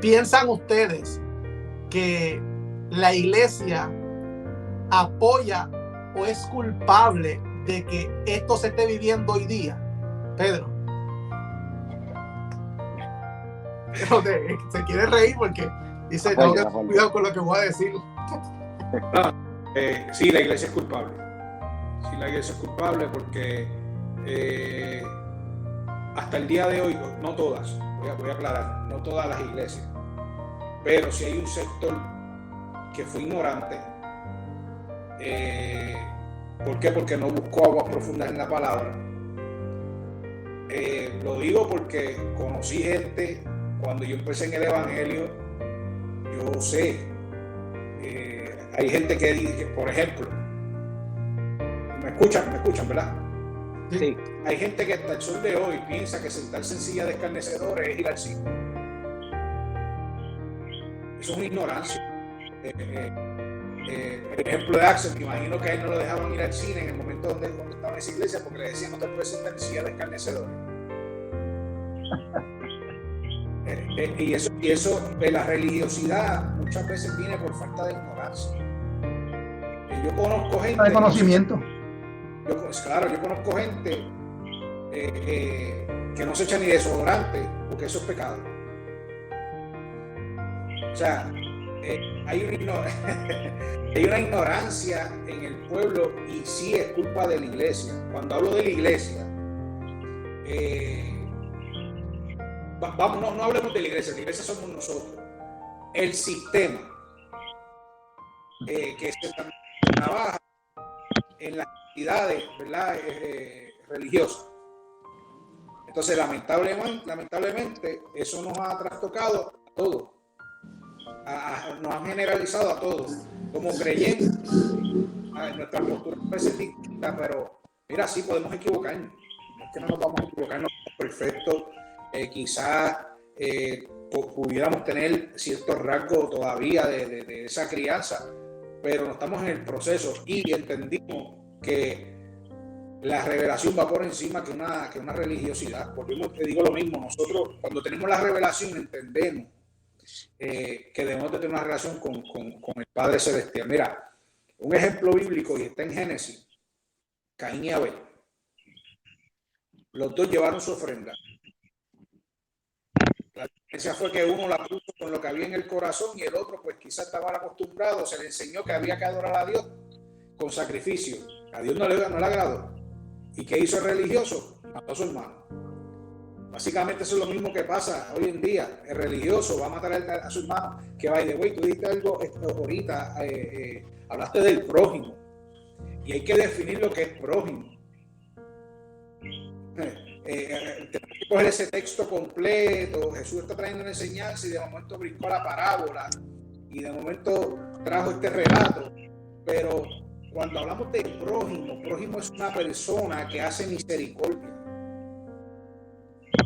¿piensan ustedes que la iglesia apoya o es culpable de que esto se esté viviendo hoy día? Pedro. Se quiere reír porque dice, tengo que tener cuidado con lo que voy a decir. Sí, la iglesia es culpable. Sí, la iglesia es culpable porque hasta el día de hoy, no todas, voy a aclarar, no todas las iglesias, pero sí hay un sector que fue ignorante. ¿Por qué? Porque no buscó aguas profundas en la palabra. Lo digo porque conocí gente cuando yo empecé en el evangelio. Yo sé, hay gente que dice, por ejemplo, me escuchan, ¿verdad? Sí. Hay gente que hasta el sol de hoy piensa que sentarse en silla de escarnecedores es ir al cine. Eso es una ignorancia. El ejemplo de Axel, me imagino que a él no lo dejaban ir al cine en el momento donde estaba en esa iglesia porque le decían no te puedes sentar en silla de escarnecedores. Y eso de la religiosidad muchas veces viene por falta de ignorancia. Yo conozco gente de conocimiento. Yo conozco gente que no se echa ni desodorante porque eso es pecado. O sea, hay una ignorancia en el pueblo y sí es culpa de la iglesia. Cuando hablo de la iglesia, no hablemos de la iglesia somos nosotros. El sistema que se trabaja en las actividades, ¿verdad? Religiosas. Entonces, lamentablemente, eso nos ha trastocado a todos. Nos han generalizado a todos como creyentes. Nuestra postura puede ser distinta, pero mira, sí podemos equivocarnos. No es que no nos vamos a equivocar, no somos perfectos. Quizás pudiéramos tener ciertos rasgos todavía de esa crianza, pero no estamos en el proceso y entendimos que la revelación va por encima que una religiosidad. Volvemos, te digo lo mismo, nosotros cuando tenemos la revelación entendemos que debemos de tener una relación con el Padre Celestial. Mira, un ejemplo bíblico, y está en Génesis, Caín y Abel. Los dos llevaron su ofrenda. La diferencia fue que uno la puso con lo que había en el corazón y el otro pues quizás estaba acostumbrado, se le enseñó que había que adorar a Dios con sacrificio. A Dios no le agradó. ¿Y qué hizo el religioso? Mató a su hermano. Básicamente eso es lo mismo que pasa hoy en día. El religioso va a matar a su hermano. Que by the way, tú dijiste algo ahorita, hablaste del prójimo. Y hay que definir lo que es prójimo. Tenemos que coger ese texto completo. Jesús está trayendo una enseñanza y de momento brincó la parábola. Y de momento trajo este relato. Pero cuando hablamos de prójimo es una persona que hace misericordia.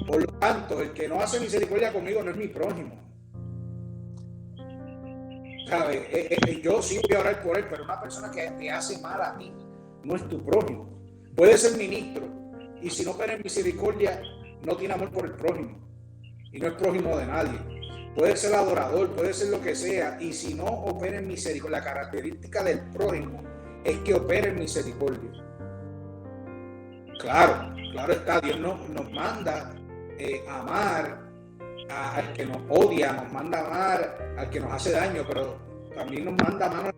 Por lo tanto, el que no hace misericordia conmigo no es mi prójimo. ¿Sabes? Yo sí voy a orar por él, pero una persona que te hace mal a ti no es tu prójimo. Puede ser ministro y si no opera en misericordia no tiene amor por el prójimo y no es prójimo de nadie. Puede ser adorador, puede ser lo que sea, y si no opera en misericordia, la característica del prójimo es que opere en misericordia. Claro está, Dios nos manda amar al que nos odia, nos manda amar al que nos hace daño, pero también nos manda amar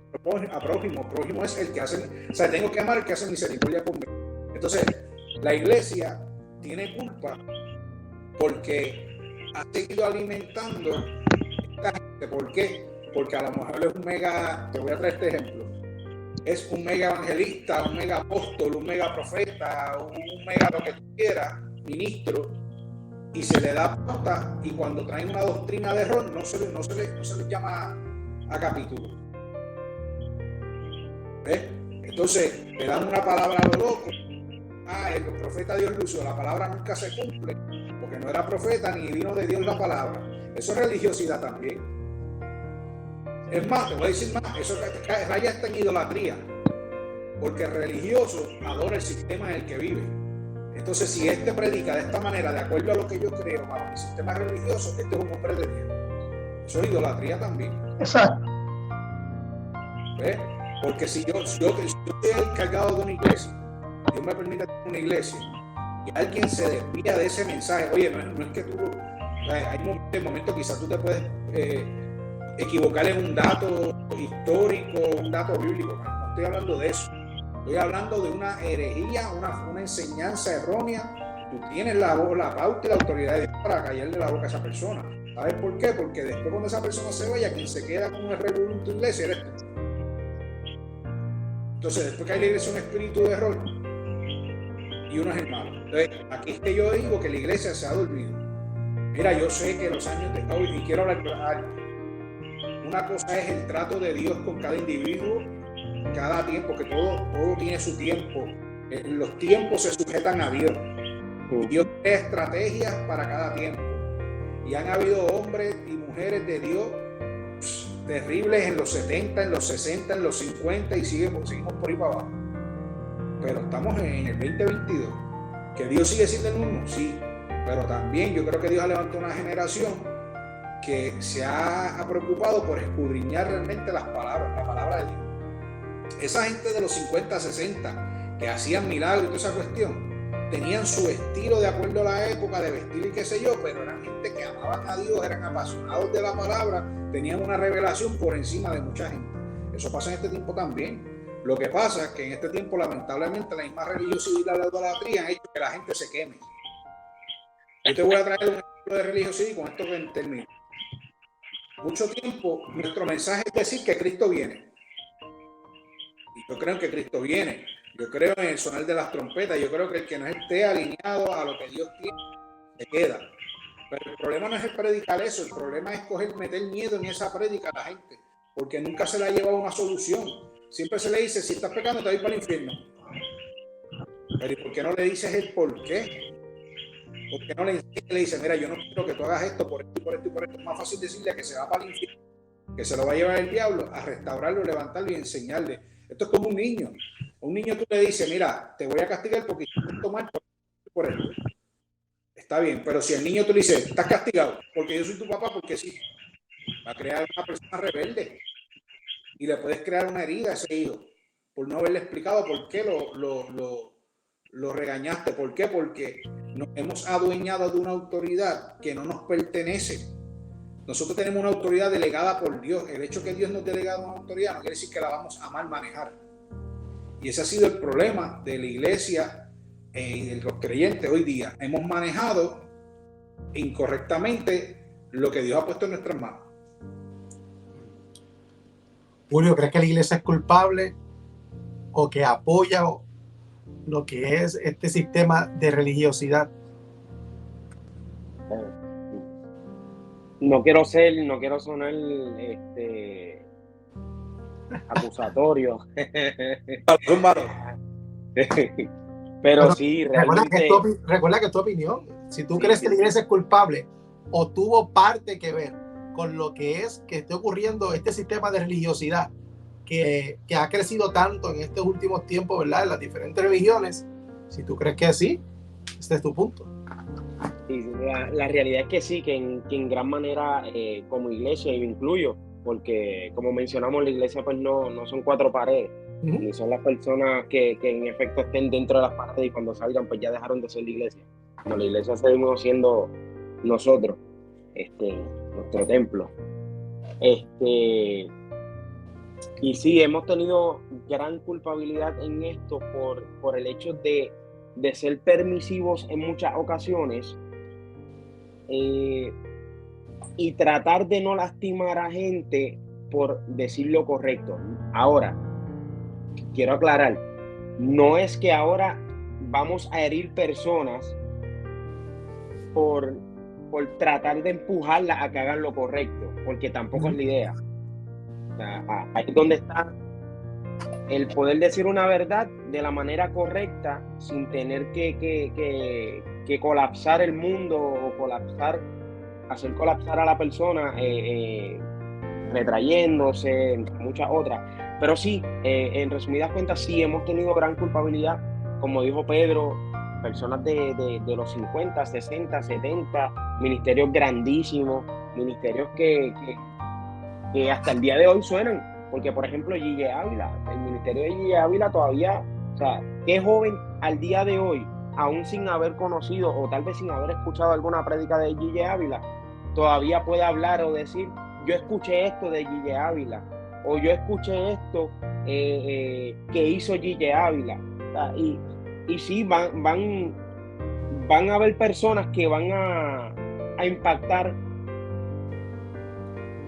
a prójimo. Prójimo es el que hace, o sea, tengo que amar al que hace misericordia conmigo. Entonces, la iglesia tiene culpa porque ha seguido alimentando esta gente. ¿Por qué? Porque a lo mejor es un mega, te voy a traer este ejemplo, es un mega evangelista, un mega apóstol, un mega profeta, un mega lo que tú quieras, ministro, y se le da pauta, y cuando traen una doctrina de error no se le llama a capítulo. ¿Ves? Entonces le dan una palabra a lo loco. El profeta Dios lo usó, la palabra nunca se cumple porque no era profeta ni vino de Dios la palabra. Eso es religiosidad también. Es más, te voy a decir más, eso raya está en idolatría, porque el religioso adora el sistema en el que vive. Entonces, si este predica de esta manera, de acuerdo a lo que yo creo, bajo mi sistema religioso, este es un hombre de Dios. Eso es idolatría también. Exacto. ¿Ves? Porque si yo soy el encargado de una iglesia, Dios me permite tener una iglesia, y alguien se desvía de ese mensaje, oye, no es que tú, hay momentos quizás tú te puedes equivocar en un dato histórico, un dato bíblico, no estoy hablando de eso. Estoy hablando de una herejía, una enseñanza errónea. Tú tienes la pauta y la autoridad de Dios para callarle la boca a esa persona. ¿Sabes por qué? Porque después cuando esa persona se vaya, quien se queda con el revolú en tu iglesia eres tú. Entonces, después que hay la iglesia un espíritu de error y uno es el malo. Entonces, aquí es que yo digo que la iglesia se ha dormido. Mira, yo sé que los años de hoy, y quiero hablar claro, una cosa es el trato de Dios con cada individuo, cada tiempo, que todo tiene su tiempo. Los tiempos se sujetan a Dios. Dios crea estrategias para cada tiempo. Y han habido hombres y mujeres de Dios terribles en los 70, en los 60, en los 50 y seguimos por ahí para abajo. Pero estamos en el 2022. ¿Que Dios sigue siendo el mismo? Sí. Pero también yo creo que Dios ha levantado una generación que se ha preocupado por escudriñar realmente la palabra de Dios. Esa gente de los 50, 60 que hacían milagros y toda esa cuestión, tenían su estilo de acuerdo a la época de vestir y qué sé yo, pero eran gente que amaban a Dios, eran apasionados de la palabra, tenían una revelación por encima de mucha gente. Eso pasa en este tiempo también. Lo que pasa es que en este tiempo, lamentablemente, la misma religiosidad y la idolatría han hecho que la gente se queme. Yo te voy a traer un ejemplo de religiosidad y con esto termino. Mucho tiempo nuestro mensaje es decir que Cristo viene. Y yo creo en que Cristo viene. Yo creo en el sonar de las trompetas. Yo creo que el que no esté alineado a lo que Dios tiene, se queda. Pero el problema no es el predicar eso. El problema es meter miedo en esa prédica a la gente. Porque nunca se le ha llevado una solución. Siempre se le dice, si estás pecando, te vas para el infierno. Pero ¿y por qué no le dices el por qué? Porque no le enseña y le dice, mira, yo no quiero que tú hagas esto por esto y por esto y por esto. Es más fácil decirle que se va para el infierno, que se lo va a llevar el diablo, a restaurarlo, levantarlo y enseñarle. Esto es como un niño. Un niño tú le dices, mira, te voy a castigar porque quieres tomar por esto. Está bien, pero si el niño tú le dices, estás castigado porque yo soy tu papá, porque sí, va a crear una persona rebelde y le puedes crear una herida a ese hijo por no haberle explicado por qué lo regañaste. ¿Por qué? Porque nos hemos adueñado de una autoridad que no nos pertenece. Nosotros tenemos una autoridad delegada por Dios. El hecho que Dios nos delega una autoridad no quiere decir que la vamos a mal manejar. Y ese ha sido el problema de la iglesia y de los creyentes hoy día. Hemos manejado incorrectamente lo que Dios ha puesto en nuestras manos. Julio, ¿crees que la iglesia es culpable o que apoya lo que es este sistema de religiosidad? No quiero sonar acusatorio. Pero sí, realmente. Recuerda que tu opinión, si tú crees que la iglesia es culpable o tuvo parte que ver con lo que esté ocurriendo este sistema de religiosidad que ha crecido tanto en estos últimos tiempos, ¿verdad? En las diferentes religiones, si tú crees que sí, este es tu punto. Sí, la realidad es que sí, que en gran manera como iglesia, y me incluyo, porque como mencionamos, la iglesia pues no son cuatro paredes, ni son las personas que en efecto estén dentro de las paredes y cuando salgan pues ya dejaron de ser la iglesia. No, la iglesia seguimos siendo nosotros, nuestro templo. Y sí, hemos tenido gran culpabilidad en esto por el hecho de ser permisivos en muchas ocasiones y tratar de no lastimar a gente por decir lo correcto. Ahora, quiero aclarar, no es que ahora vamos a herir personas por tratar de empujarlas a que hagan lo correcto, porque tampoco es la idea. O sea, ahí es donde está el poder decir una verdad de la manera correcta sin tener que colapsar el mundo o hacer colapsar a la persona retrayéndose, entre muchas otras. Pero sí, en resumidas cuentas, sí hemos tenido gran culpabilidad, como dijo Pedro, personas de los 50, 60, 70, ministerios grandísimos, ministerios que hasta el día de hoy suenan, porque por ejemplo Gille Ávila, el ministerio de Gille Ávila todavía, o sea, qué joven al día de hoy, aún sin haber conocido o tal vez sin haber escuchado alguna prédica de Gille Ávila, todavía puede hablar o decir, yo escuché esto de Gille Ávila, o yo escuché esto que hizo Gille Ávila. O sea, y sí, van a haber personas que van a impactar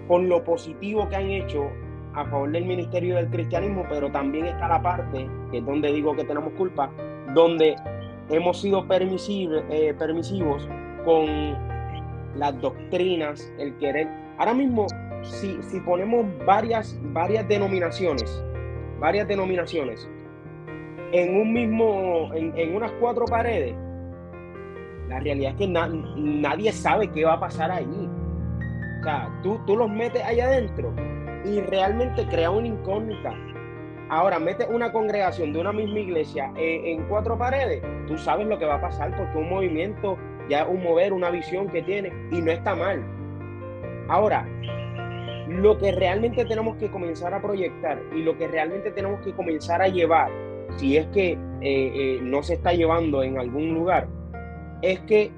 con lo positivo que han hecho a favor del ministerio del cristianismo, pero también está la parte, que es donde digo que tenemos culpa, donde hemos sido permisivos con las doctrinas, el querer. Ahora mismo, si ponemos varias denominaciones en un mismo, en unas cuatro paredes, la realidad es que nadie sabe qué va a pasar allí. O sea, tú los metes allá adentro y realmente crea una incógnita. Ahora, metes una congregación de una misma iglesia en cuatro paredes, tú sabes lo que va a pasar porque un movimiento, ya un mover, una visión que tiene y no está mal. Ahora, lo que realmente tenemos que comenzar a proyectar y lo que realmente tenemos que comenzar a llevar, si es que no se está llevando en algún lugar, es que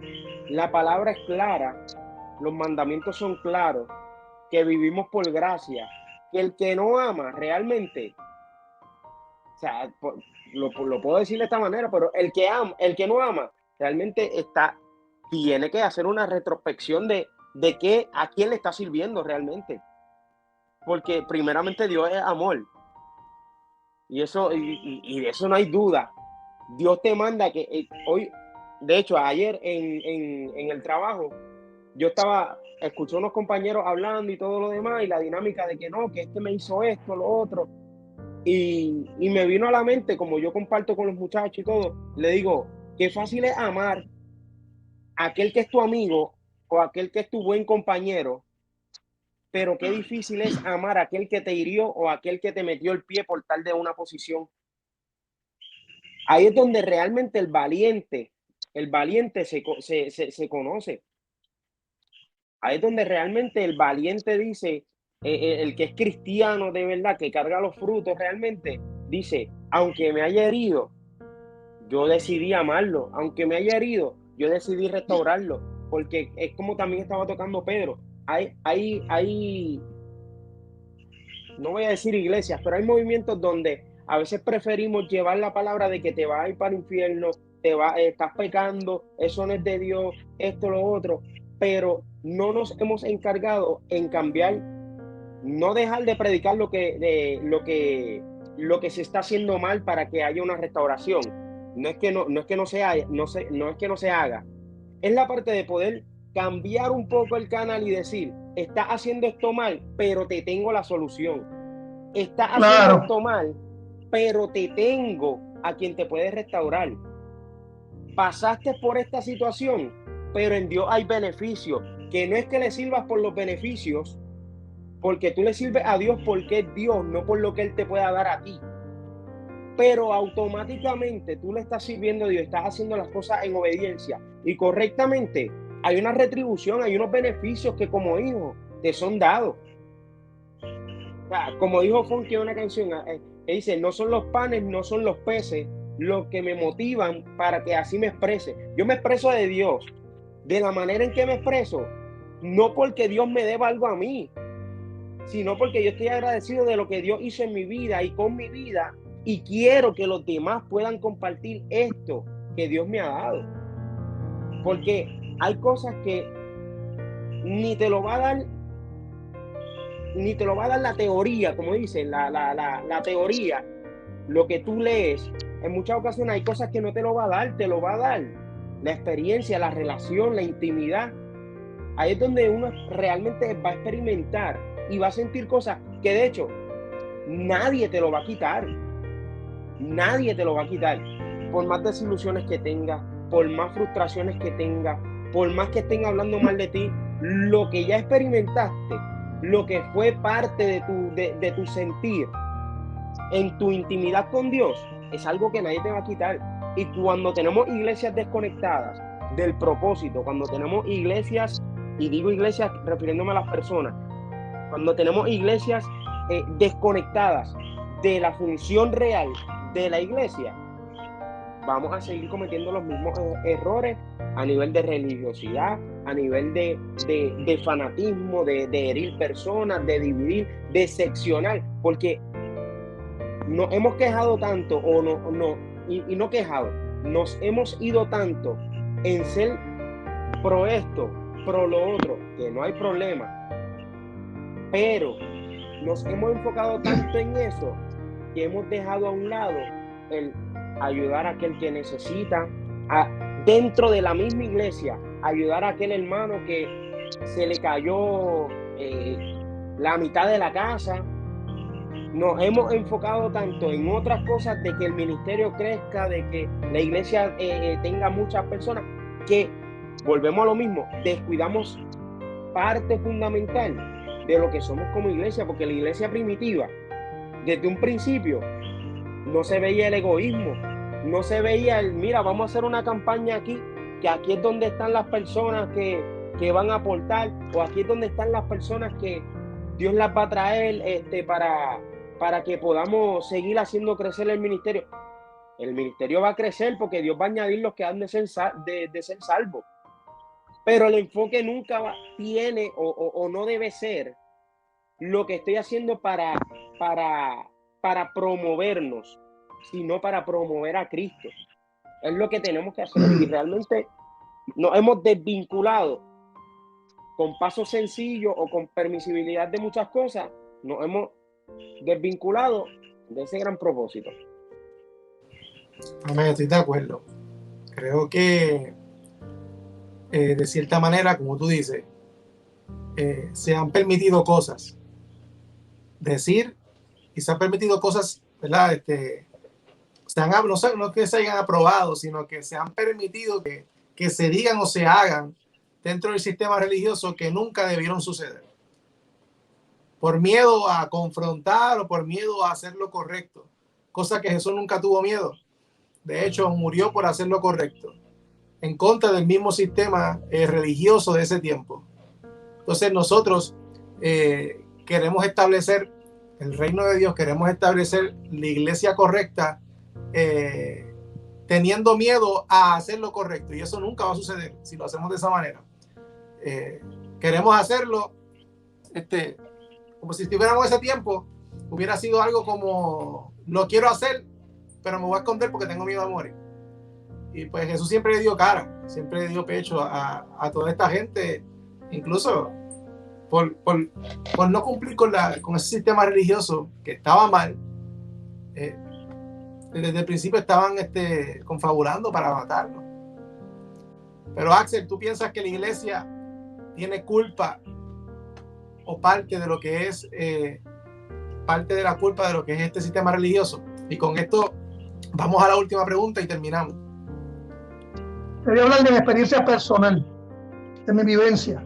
la palabra es clara, los mandamientos son claros, que vivimos por gracia, que el que no ama realmente, o sea, lo puedo decir de esta manera, pero el que no ama realmente tiene que hacer una retrospección de a quién le está sirviendo realmente, porque primeramente Dios es amor y de eso no hay duda. Dios te manda que hoy, de hecho ayer en el trabajo, yo escuché a unos compañeros hablando y todo lo demás, y la dinámica de que no, que me hizo esto, lo otro, y me vino a la mente, como yo comparto con los muchachos y todo, le digo, qué fácil es amar aquel que es tu amigo o aquel que es tu buen compañero, pero qué difícil es amar a aquel que te hirió o aquel que te metió el pie por tal de una posición. Ahí es donde realmente el valiente se conoce. Ahí es donde realmente el valiente dice, el que es cristiano de verdad, que carga los frutos realmente, dice, aunque me haya herido, yo decidí amarlo. Aunque me haya herido, yo decidí restaurarlo. Porque es como también estaba tocando Pedro. Hay, no voy a decir iglesias, pero hay movimientos donde a veces preferimos llevar la palabra de que te vas a ir para el infierno, estás pecando, eso no es de Dios, esto, lo otro, pero no nos hemos encargado en cambiar, no dejar de predicar lo que se está haciendo mal para que haya una restauración. No es que no se haga. Es la parte de poder cambiar un poco el canal y decir, estás haciendo esto mal, pero te tengo la solución. Estás haciendo esto mal, pero te tengo a quien te puede restaurar. Pasaste por esta situación, pero en Dios hay beneficios, que no es que le sirvas por los beneficios, porque tú le sirves a Dios porque es Dios, no por lo que Él te pueda dar a ti. Pero automáticamente tú le estás sirviendo a Dios, estás haciendo las cosas en obediencia y correctamente, hay una retribución, hay unos beneficios que como hijo te son dados. O sea, como dijo Funky en una canción, que dice, no son los panes, no son los peces los que me motivan para que así me exprese. Yo me expreso de Dios, de la manera en que me expreso, no porque Dios me deba algo a mí, sino porque yo estoy agradecido de lo que Dios hizo en mi vida y con mi vida, y quiero que los demás puedan compartir esto que Dios me ha dado. Porque hay cosas que ni te lo va a dar la teoría, como dicen, la teoría, lo que tú lees. En muchas ocasiones hay cosas que no te lo va a dar, te lo va a dar la experiencia, la relación, la intimidad. Ahí es donde uno realmente va a experimentar y va a sentir cosas que de hecho nadie te lo va a quitar. Nadie te lo va a quitar. Por más desilusiones que tengas, por más frustraciones que tengas, por más que estén hablando mal de ti, lo que ya experimentaste, lo que fue parte de tu sentir en tu intimidad con Dios, es algo que nadie te va a quitar. Y cuando tenemos iglesias desconectadas del propósito, cuando tenemos iglesias, y digo iglesias refiriéndome a las personas, cuando tenemos iglesias desconectadas de la función real de la iglesia, vamos a seguir cometiendo los mismos errores a nivel de religiosidad, a nivel de fanatismo, de herir personas, de dividir, de seccionar, porque nos hemos quejado tanto, y no quejado, nos hemos ido tanto en ser pro esto, pro lo otro, que no hay problema, pero nos hemos enfocado tanto en eso que hemos dejado a un lado el ayudar a aquel que necesita, dentro de la misma iglesia, ayudar a aquel hermano que se le cayó la mitad de la casa. Nos hemos enfocado tanto en otras cosas, de que el ministerio crezca, de que la iglesia tenga muchas personas, que volvemos a lo mismo, descuidamos parte fundamental de lo que somos como iglesia, porque la iglesia primitiva, desde un principio, no se veía el egoísmo, no se veía mira, vamos a hacer una campaña aquí, que aquí es donde están las personas que van a aportar, o aquí es donde están las personas que Dios las va a traer para que podamos seguir haciendo crecer el ministerio. El ministerio va a crecer porque Dios va a añadir los que han de ser salvos. Pero el enfoque nunca tiene o no debe ser lo que estoy haciendo para promovernos, sino para promover a Cristo. Es lo que tenemos que hacer, y realmente nos hemos desvinculado con pasos sencillos o con permisibilidad de muchas cosas, nos hemos desvinculado de ese gran propósito. Amén, estoy de acuerdo. Creo que de cierta manera, como tú dices, se han permitido cosas decir, y se han permitido cosas, ¿verdad? No es que se hayan aprobado, sino que se han permitido que que se digan o se hagan dentro del sistema religioso que nunca debieron suceder. Por miedo a confrontar o por miedo a hacer lo correcto. Cosa que Jesús nunca tuvo miedo. De hecho, murió por hacer lo correcto, en contra del mismo sistema religioso de ese tiempo. Entonces nosotros queremos establecer el reino de Dios, queremos establecer la iglesia correcta, teniendo miedo a hacer lo correcto, y eso nunca va a suceder si lo hacemos de esa manera. Queremos hacerlo como si estuviéramos ese tiempo, hubiera sido algo como, lo quiero hacer, pero me voy a esconder porque tengo miedo a morir. Y pues Jesús siempre le dio cara, siempre le dio pecho a toda esta gente, incluso por no cumplir con ese sistema religioso que estaba mal. Desde el principio estaban confabulando para matarlo. Pero Axel, ¿tú piensas que la iglesia tiene culpa o parte de lo que es parte de la culpa de lo que es este sistema religioso? Y con esto vamos a la última pregunta y terminamos. Quería hablar de mi experiencia personal, de mi vivencia.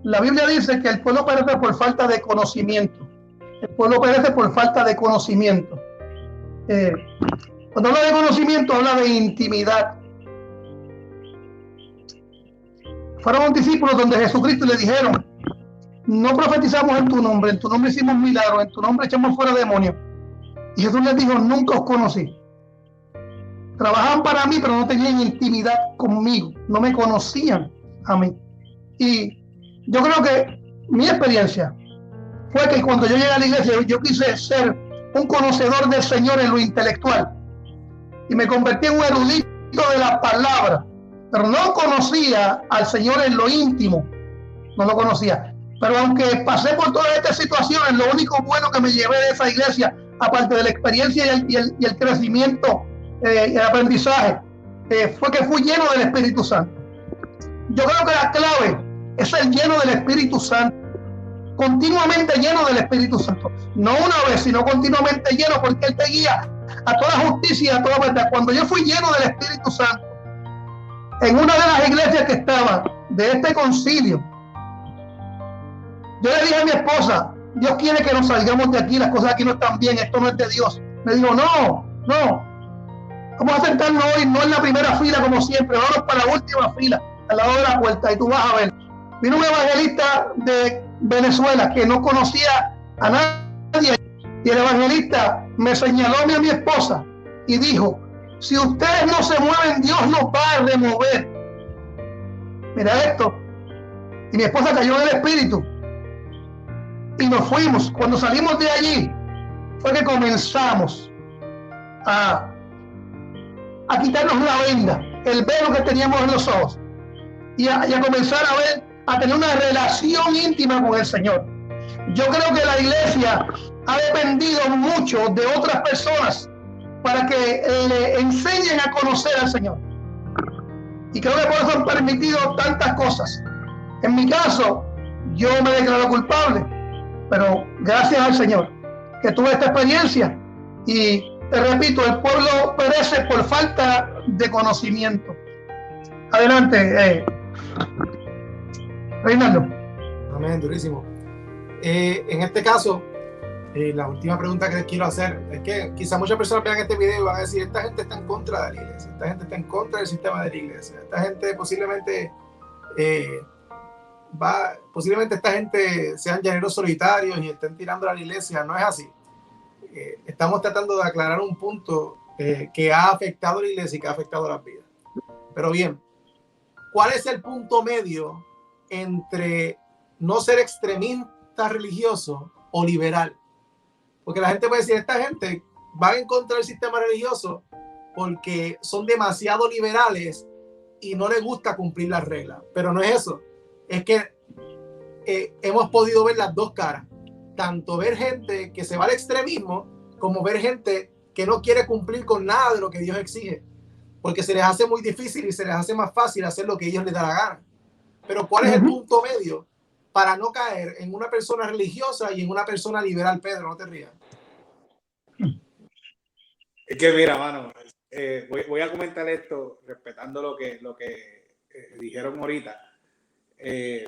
La Biblia dice que el pueblo perece por falta de conocimiento. El pueblo perece por falta de conocimiento. Cuando habla de conocimiento, habla de intimidad. Fueron unos discípulos donde Jesucristo le dijeron: no profetizamos en tu nombre hicimos milagros, en tu nombre echamos fuera demonios. Y Jesús les dijo: nunca os conocí. Trabajaban para mí, pero no tenían intimidad conmigo, no me conocían a mí. Y yo creo que mi experiencia fue que cuando yo llegué a la iglesia, yo quise ser un conocedor del Señor en lo intelectual, y me convertí en un erudito de la palabra, pero no conocía al Señor en lo íntimo, no lo conocía. Pero aunque pasé por todas estas situaciones, lo único bueno que me llevé de esa iglesia, aparte de la experiencia y el crecimiento y el aprendizaje, fue que fui lleno del Espíritu Santo. Yo creo que la clave es ser lleno del Espíritu Santo, continuamente lleno del Espíritu Santo, no una vez, sino continuamente lleno, porque Él te guía a toda justicia y a toda verdad. Cuando yo fui lleno del Espíritu Santo, en una de las iglesias que estaba de este concilio, yo le dije a mi esposa: Dios quiere que nos salgamos de aquí, las cosas aquí no están bien, esto no es de Dios. Me dijo: no, vamos a sentarnos hoy, no en la primera fila como siempre, vamos para la última fila, al lado de la puerta, y tú vas a ver. Vino un evangelista de Venezuela que no conocía a nadie, y el evangelista me señaló a mí, a mi esposa, y dijo: si ustedes no se mueven, Dios nos va a remover. Mira esto. Y mi esposa cayó en el espíritu y nos fuimos. Cuando salimos de allí fue que comenzamos a quitarnos la venda, el velo que teníamos en los ojos, y a comenzar a tener una relación íntima con el Señor. Yo creo que la iglesia ha dependido mucho de otras personas para que le enseñen a conocer al Señor. Y creo que por eso han permitido tantas cosas. En mi caso, yo me declaro culpable, pero gracias al Señor que tuve esta experiencia. Y te repito, el pueblo perece por falta de conocimiento. Adelante, Reinaldo. Amén, durísimo. En este caso, la última pregunta que les quiero hacer es que quizá muchas personas vean este video y van a decir: esta gente está en contra de la iglesia, esta gente está en contra del sistema de la iglesia, esta gente posiblemente esta gente sean llaneros solitarios y estén tirando a la iglesia. No es así. Estamos tratando de aclarar un punto que ha afectado a la iglesia y que ha afectado a las vidas. Pero bien, ¿cuál es el punto medio entre no ser extremista religioso o liberal? Porque la gente puede decir: esta gente va en contra del sistema religioso porque son demasiado liberales y no les gusta cumplir las reglas. Pero no es eso. Es que hemos podido ver las dos caras. Tanto ver gente que se va al extremismo, como ver gente que no quiere cumplir con nada de lo que Dios exige, porque se les hace muy difícil y se les hace más fácil hacer lo que ellos les da la gana. Pero ¿cuál es el punto medio para no caer en una persona religiosa y en una persona liberal? Pedro, no te rías. Es que mira, mano, voy a comentar esto respetando lo que dijeron ahorita,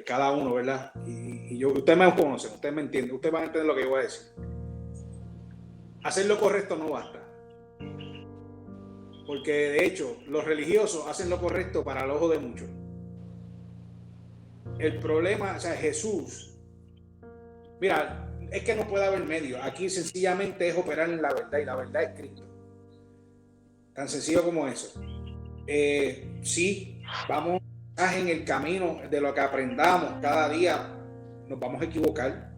cada uno, ¿verdad? Y yo, ustedes me conocen, ustedes me entienden, ustedes van a entender lo que yo voy a decir. Hacer lo correcto no basta. Porque de hecho, los religiosos hacen lo correcto para el ojo de muchos. El problema, o sea, Jesús, mira, es que no puede haber medio. Aquí sencillamente es operar en la verdad y la verdad es Cristo. Tan sencillo como eso. Sí, vamos en el camino de lo que aprendamos cada día, nos vamos a equivocar.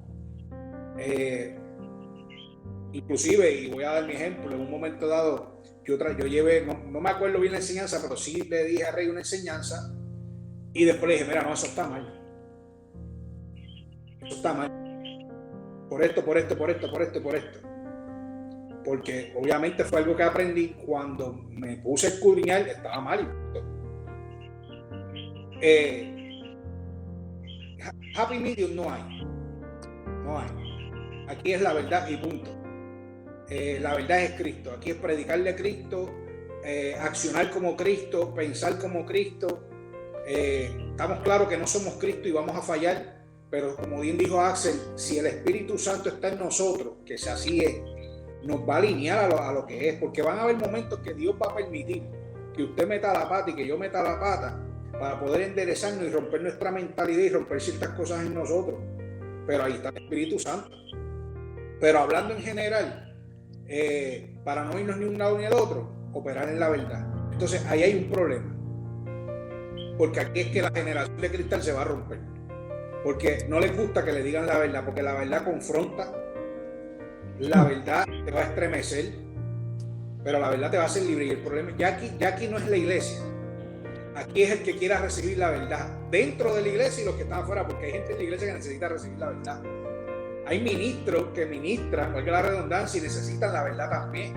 Inclusive, y voy a dar mi ejemplo, en un momento dado, yo llevé, no me acuerdo bien la enseñanza, pero sí le dije a Rey una enseñanza y después le dije, mira, no, eso está mal. Eso está mal. Por esto. Porque obviamente fue algo que aprendí cuando me puse a escudriñar, estaba mal. Happy medium no hay. Aquí es la verdad y punto. La verdad es Cristo. Aquí es predicarle a Cristo, accionar como Cristo, pensar como Cristo. Estamos claros que no somos Cristo y vamos a fallar, pero como bien dijo Axel, si el Espíritu Santo está en nosotros, que si así es, nos va a alinear a lo que es, porque van a haber momentos que Dios va a permitir que usted meta la pata y que yo meta la pata para poder enderezarnos y romper nuestra mentalidad y romper ciertas cosas en nosotros, pero ahí está el Espíritu Santo. Pero hablando en general, para no irnos ni un lado ni al otro, operar en la verdad. Entonces ahí hay un problema, porque aquí es que la generación de cristal se va a romper, porque no les gusta que le digan la verdad, porque la verdad confronta, la verdad te va a estremecer, pero la verdad te va a hacer libre. Y el problema ya aquí no es la iglesia, aquí es el que quiera recibir la verdad dentro de la iglesia y los que están afuera, porque hay gente en la iglesia que necesita recibir la verdad. Hay ministros que ministran, valga la redundancia, y necesitan la verdad también.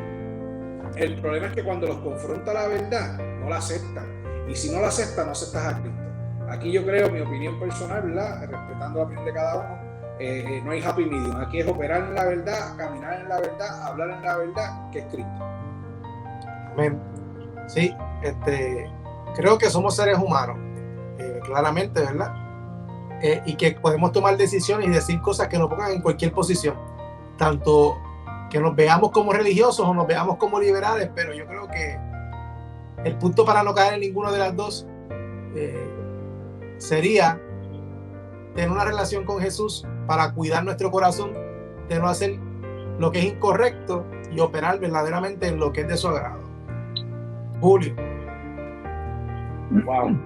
El problema es que cuando los confronta la verdad, no la aceptan. Y si no la aceptan, no aceptas a Cristo. Aquí yo creo, mi opinión personal, ¿verdad? Respetando la opinión de cada uno, no hay happy medium. Aquí es operar en la verdad, caminar en la verdad, hablar en la verdad, que es Cristo. Amén. Sí, creo que somos seres humanos, claramente, ¿verdad? Y que podemos tomar decisiones y decir cosas que nos pongan en cualquier posición, tanto que nos veamos como religiosos o nos veamos como liberales, pero yo creo que el punto para no caer en ninguna de las dos sería tener una relación con Jesús para cuidar nuestro corazón, de no hacer lo que es incorrecto y operar verdaderamente en lo que es de su agrado. Julio. Wow.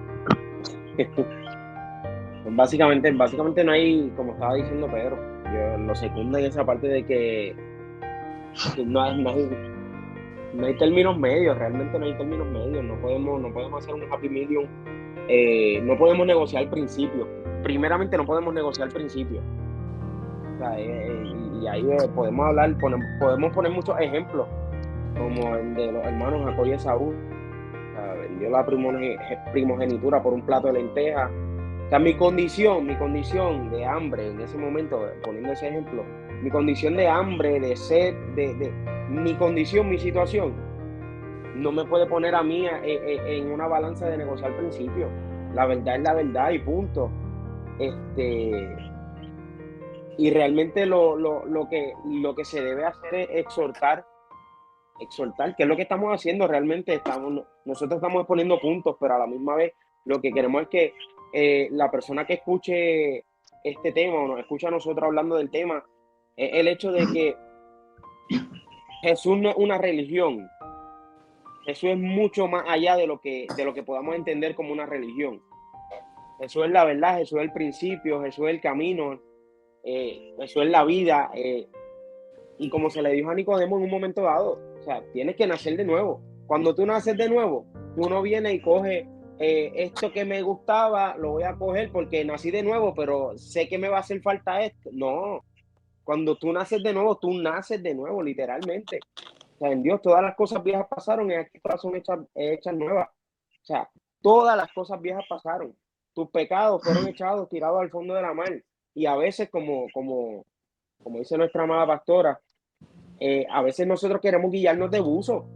Básicamente no hay, como estaba diciendo Pedro, yo lo secundo en esa parte de que no hay términos medios, realmente no hay términos medios, no podemos hacer un happy medium, no podemos negociar principios, primeramente no podemos negociar principios, o sea, y ahí podemos poner muchos ejemplos, como el de los hermanos Jacob y Esaú, vendió la primogenitura por un plato de lentejas. O sea, mi condición de hambre en ese momento, poniendo ese ejemplo, mi condición de hambre, de sed, mi condición, mi situación, no me puede poner a mí en una balanza de negociar principios. La verdad es la verdad y punto. Y realmente lo que se debe hacer es exhortar, que es lo que estamos haciendo realmente. Nosotros estamos poniendo puntos, pero a la misma vez lo que queremos es que la persona que escuche este tema o nos escucha a nosotros hablando del tema, el hecho de que Jesús no es una religión. Jesús es mucho más allá de lo que podamos entender como una religión. Jesús es la verdad, Jesús es el principio, Jesús es el camino, Jesús es la vida. Y como se le dijo a Nicodemo en un momento dado, o sea, tienes que nacer de nuevo. Cuando tú naces de nuevo, tú no vienes y coges esto que me gustaba, lo voy a coger porque nací de nuevo, pero sé que me va a hacer falta esto. No, cuando tú naces de nuevo, literalmente. O sea, en Dios todas las cosas viejas pasaron y aquí todas son hechas nuevas. O sea, todas las cosas viejas pasaron. Tus pecados fueron echados, tirados al fondo de la mar. Y a veces, como dice nuestra amada pastora, a veces nosotros queremos guiarnos de buzo.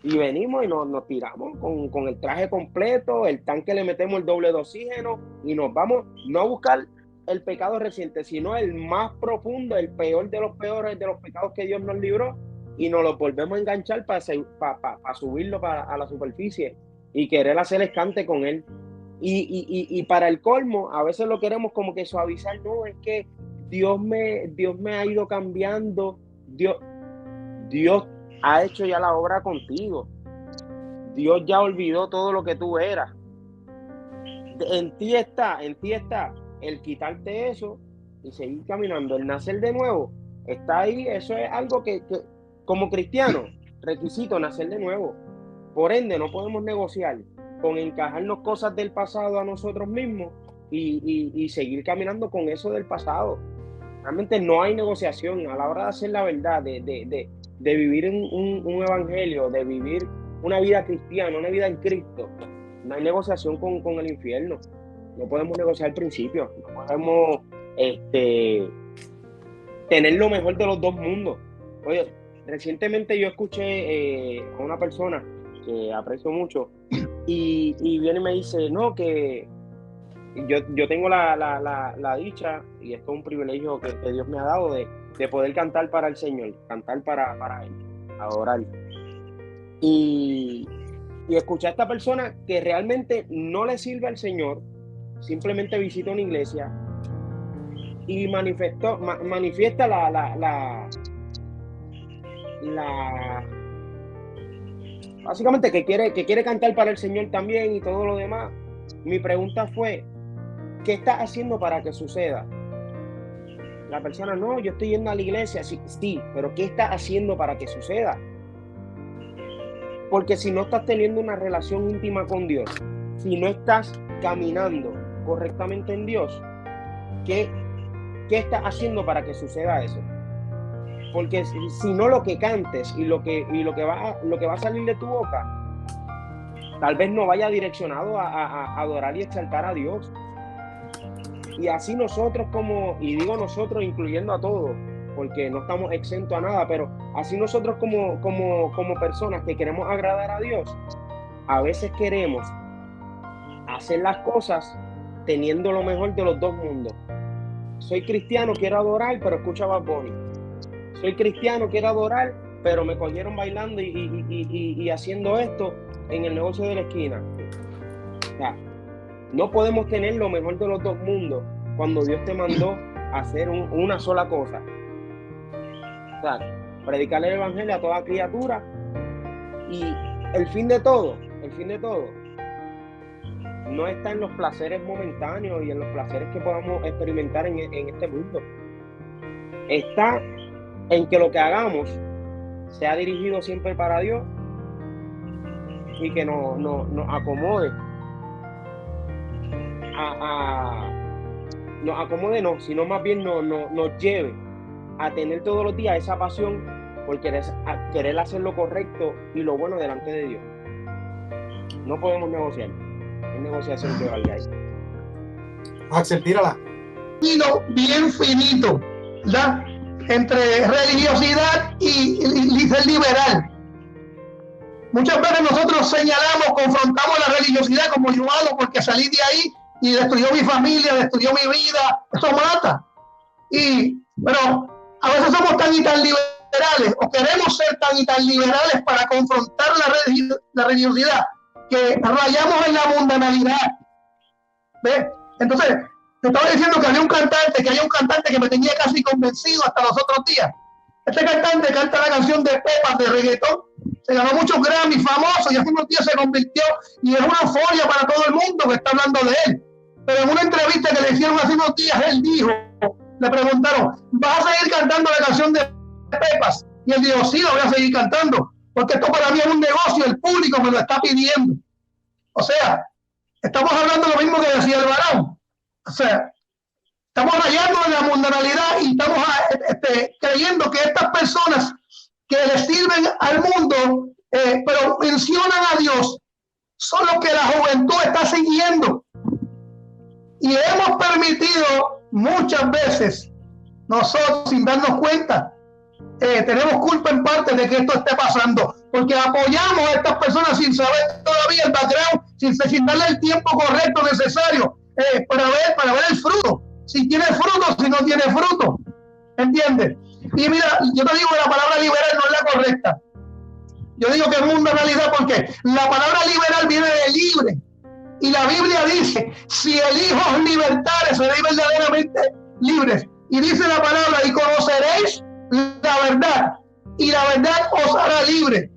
Y venimos y nos tiramos con el traje completo, el tanque le metemos el doble de oxígeno y nos vamos no a buscar el pecado reciente, sino el más profundo, el peor de los peores de los pecados que Dios nos libró, y nos los volvemos a enganchar para subirlo a la superficie y querer hacer escante con él. Y para el colmo, a veces lo queremos como que suavizar. No, es que Dios me ha ido cambiando. Dios ha hecho ya la obra contigo. Dios ya olvidó todo lo que tú eras. En ti está el quitarte eso y seguir caminando. El nacer de nuevo está ahí. Eso es algo que como cristiano, requisito nacer de nuevo. Por ende, no podemos negociar con encajarnos cosas del pasado a nosotros mismos y seguir caminando con eso del pasado. Realmente no hay negociación a la hora de hacer la verdad, de vivir un evangelio, de vivir una vida cristiana, una vida en Cristo. No hay negociación con el infierno. No podemos negociar principios. No podemos tener lo mejor de los dos mundos. Oye, recientemente yo escuché a una persona que aprecio mucho y viene y me dice, no, que yo tengo la dicha, y esto es un privilegio que Dios me ha dado, de poder cantar para el Señor, cantar para Él, adorar. Y escuché a esta persona que realmente no le sirve al Señor, simplemente visita una iglesia y manifiesta básicamente que quiere cantar para el Señor también y todo lo demás. Mi pregunta fue, ¿qué estás haciendo para que suceda? La persona, no, yo estoy yendo a la iglesia, sí, pero ¿qué estás haciendo para que suceda? Porque si no estás teniendo una relación íntima con Dios, si no estás caminando correctamente en Dios, ¿qué estás haciendo para que suceda eso? Porque si no, lo que cantes y lo que va a salir de tu boca, tal vez no vaya direccionado a adorar y exaltar a Dios. Y así nosotros y digo nosotros incluyendo a todos, porque no estamos exentos a nada, pero así nosotros como personas que queremos agradar a Dios, a veces queremos hacer las cosas teniendo lo mejor de los dos mundos. Soy cristiano, quiero adorar, pero escucha Bad Bunny. Soy cristiano, quiero adorar, pero me cogieron bailando y haciendo esto en el negocio de la esquina. O sea, no podemos tener lo mejor de los dos mundos cuando Dios te mandó a hacer una sola cosa. O sea, predicarle el evangelio a toda criatura, y el fin de todo no está en los placeres momentáneos y en los placeres que podamos experimentar en este mundo. Está en que lo que hagamos sea dirigido siempre para Dios y que nos acomode nos acomode, no, sino más bien nos lleve a tener todos los días esa pasión por querer hacer lo correcto y lo bueno delante de Dios. No podemos negociar. Hay negociación que valga ahí. Axel, tírala. Bien finito, ¿verdad? Entre religiosidad y ser liberal. Muchas veces nosotros señalamos, confrontamos la religiosidad como yo hago porque salí de ahí y destruyó mi familia, destruyó mi vida. Eso mata. Pero a veces somos tan y tan liberales, o queremos ser tan y tan liberales para confrontar la religiosidad, que rayamos en la mundanalidad. ¿Ves? Entonces, te estaba diciendo que hay un cantante que me tenía casi convencido hasta los otros días. Este cantante canta la canción de Pepas de reggaetón, se ganó muchos Grammy, famoso, y hace unos días se convirtió, y es una euforia para todo el mundo que está hablando de él. Pero en una entrevista que le hicieron hace unos días, él dijo, le preguntaron, ¿vas a seguir cantando la canción de Pepas? Y él dijo, sí, la voy a seguir cantando, porque esto para mí es un negocio, el público me lo está pidiendo. O sea, estamos hablando lo mismo que decía el varón. O sea, estamos rayando en la mundanalidad y estamos creyendo que estas personas que le sirven al mundo, pero mencionan a Dios, son los que la juventud está siguiendo. Y hemos permitido muchas veces, nosotros sin darnos cuenta, tenemos culpa en parte de que esto esté pasando, porque apoyamos a estas personas sin saber todavía el background, sin darle el tiempo correcto necesario para ver el fruto, si tiene fruto, si no tiene fruto, ¿entiendes? Y mira, yo te digo que la palabra liberal no es la correcta. Yo digo que es una realidad porque la palabra liberal viene de libre. Y la Biblia dice, si el Hijo os libertare, seréis verdaderamente libres. Y dice la palabra, y conoceréis la verdad. Y la verdad os hará libre.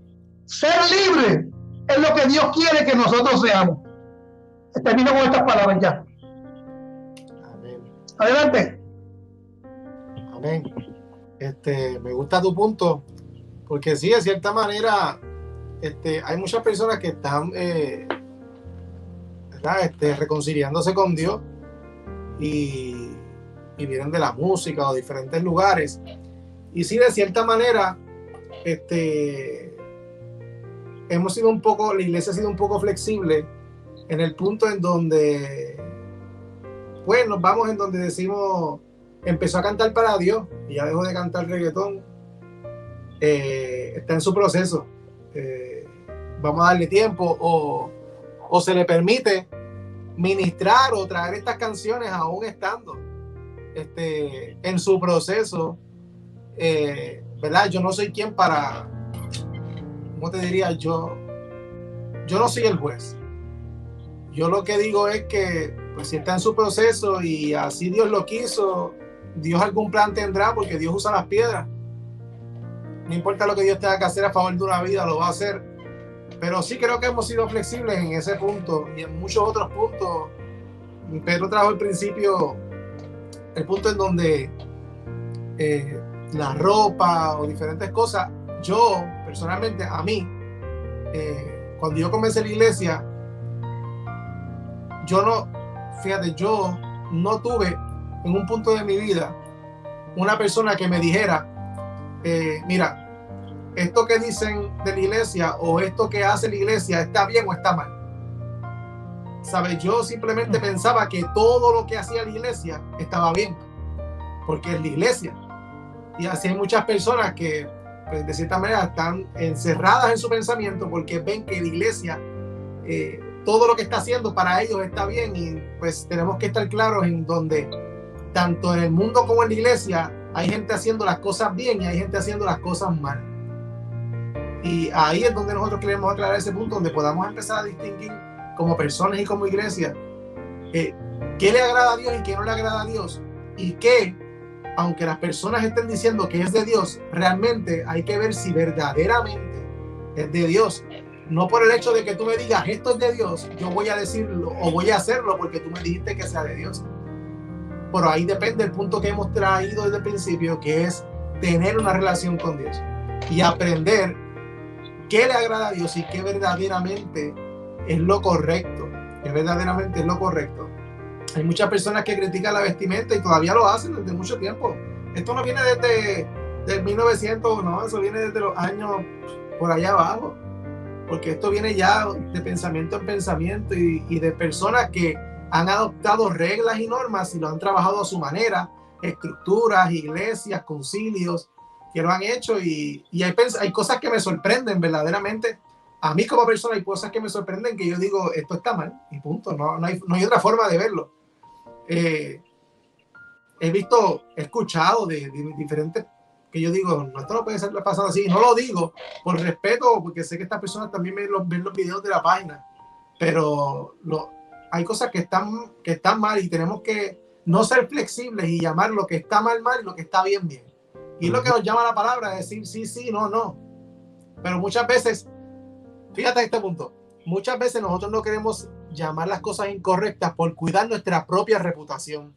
Ser libre es lo que Dios quiere que nosotros seamos. Termino con estas palabras ya. Amén. Adelante. Amén. Me gusta tu punto, porque sí, de cierta manera, hay muchas personas que están reconciliándose con Dios y vienen de la música o diferentes lugares. Y sí, de cierta manera, hemos sido la iglesia ha sido un poco flexible en el punto en donde, pues, nos vamos en donde decimos, empezó a cantar para Dios y ya dejó de cantar reggaetón. Está en su proceso. Vamos a darle tiempo o se le permite ministrar o traer estas canciones aún estando en su proceso, ¿verdad? Yo no soy quien para, ¿cómo te diría? Yo no soy el juez. Yo lo que digo es que, pues, si está en su proceso y así Dios lo quiso, Dios algún plan tendrá, porque Dios usa las piedras. No importa lo que Dios tenga que hacer a favor de una vida, lo va a hacer. Pero sí creo que hemos sido flexibles en ese punto y en muchos otros puntos. Pedro trajo al principio el punto en donde la ropa o diferentes cosas. Yo, personalmente, a mí, cuando yo comencé la iglesia, yo no tuve en un punto de mi vida una persona que me dijera, mira, esto que dicen de la iglesia o esto que hace la iglesia está bien o está mal. ¿Sabes? Yo simplemente pensaba que todo lo que hacía la iglesia estaba bien, porque es la iglesia. Y así hay muchas personas que, pues, de cierta manera están encerradas en su pensamiento porque ven que la iglesia, todo lo que está haciendo para ellos está bien, y pues tenemos que estar claros en donde tanto en el mundo como en la iglesia hay gente haciendo las cosas bien y hay gente haciendo las cosas mal. Y ahí es donde nosotros queremos aclarar ese punto, donde podamos empezar a distinguir como personas y como iglesia qué le agrada a Dios y qué no le agrada a Dios, y qué, aunque las personas estén diciendo que es de Dios, realmente hay que ver si verdaderamente es de Dios. No por el hecho de que tú me digas esto es de Dios, yo voy a decirlo o voy a hacerlo porque tú me dijiste que sea de Dios. Pero ahí depende el punto que hemos traído desde el principio, que es tener una relación con Dios y aprender qué le agrada a Dios y qué verdaderamente es lo correcto. Que verdaderamente es lo correcto. Hay muchas personas que critican la vestimenta y todavía lo hacen desde mucho tiempo. Esto no viene desde 1900, no, eso viene desde los años por allá abajo. Porque esto viene ya de pensamiento en pensamiento y de personas que han adoptado reglas y normas y lo han trabajado a su manera, estructuras, iglesias, concilios que lo han hecho, y hay cosas que me sorprenden verdaderamente. A mí como persona hay cosas que me sorprenden que yo digo, esto está mal y punto, no hay otra forma de verlo. He escuchado de diferentes que yo digo, no, esto no puede ser pasado así. No lo digo por respeto, porque sé que estas personas también ven los videos de la página, pero hay cosas que están mal y tenemos que no ser flexibles y llamar lo que está mal y lo que está bien. Y lo que nos llama la palabra es decir sí, no. Pero muchas veces, fíjate este punto, muchas veces nosotros no queremos llamar las cosas incorrectas por cuidar nuestra propia reputación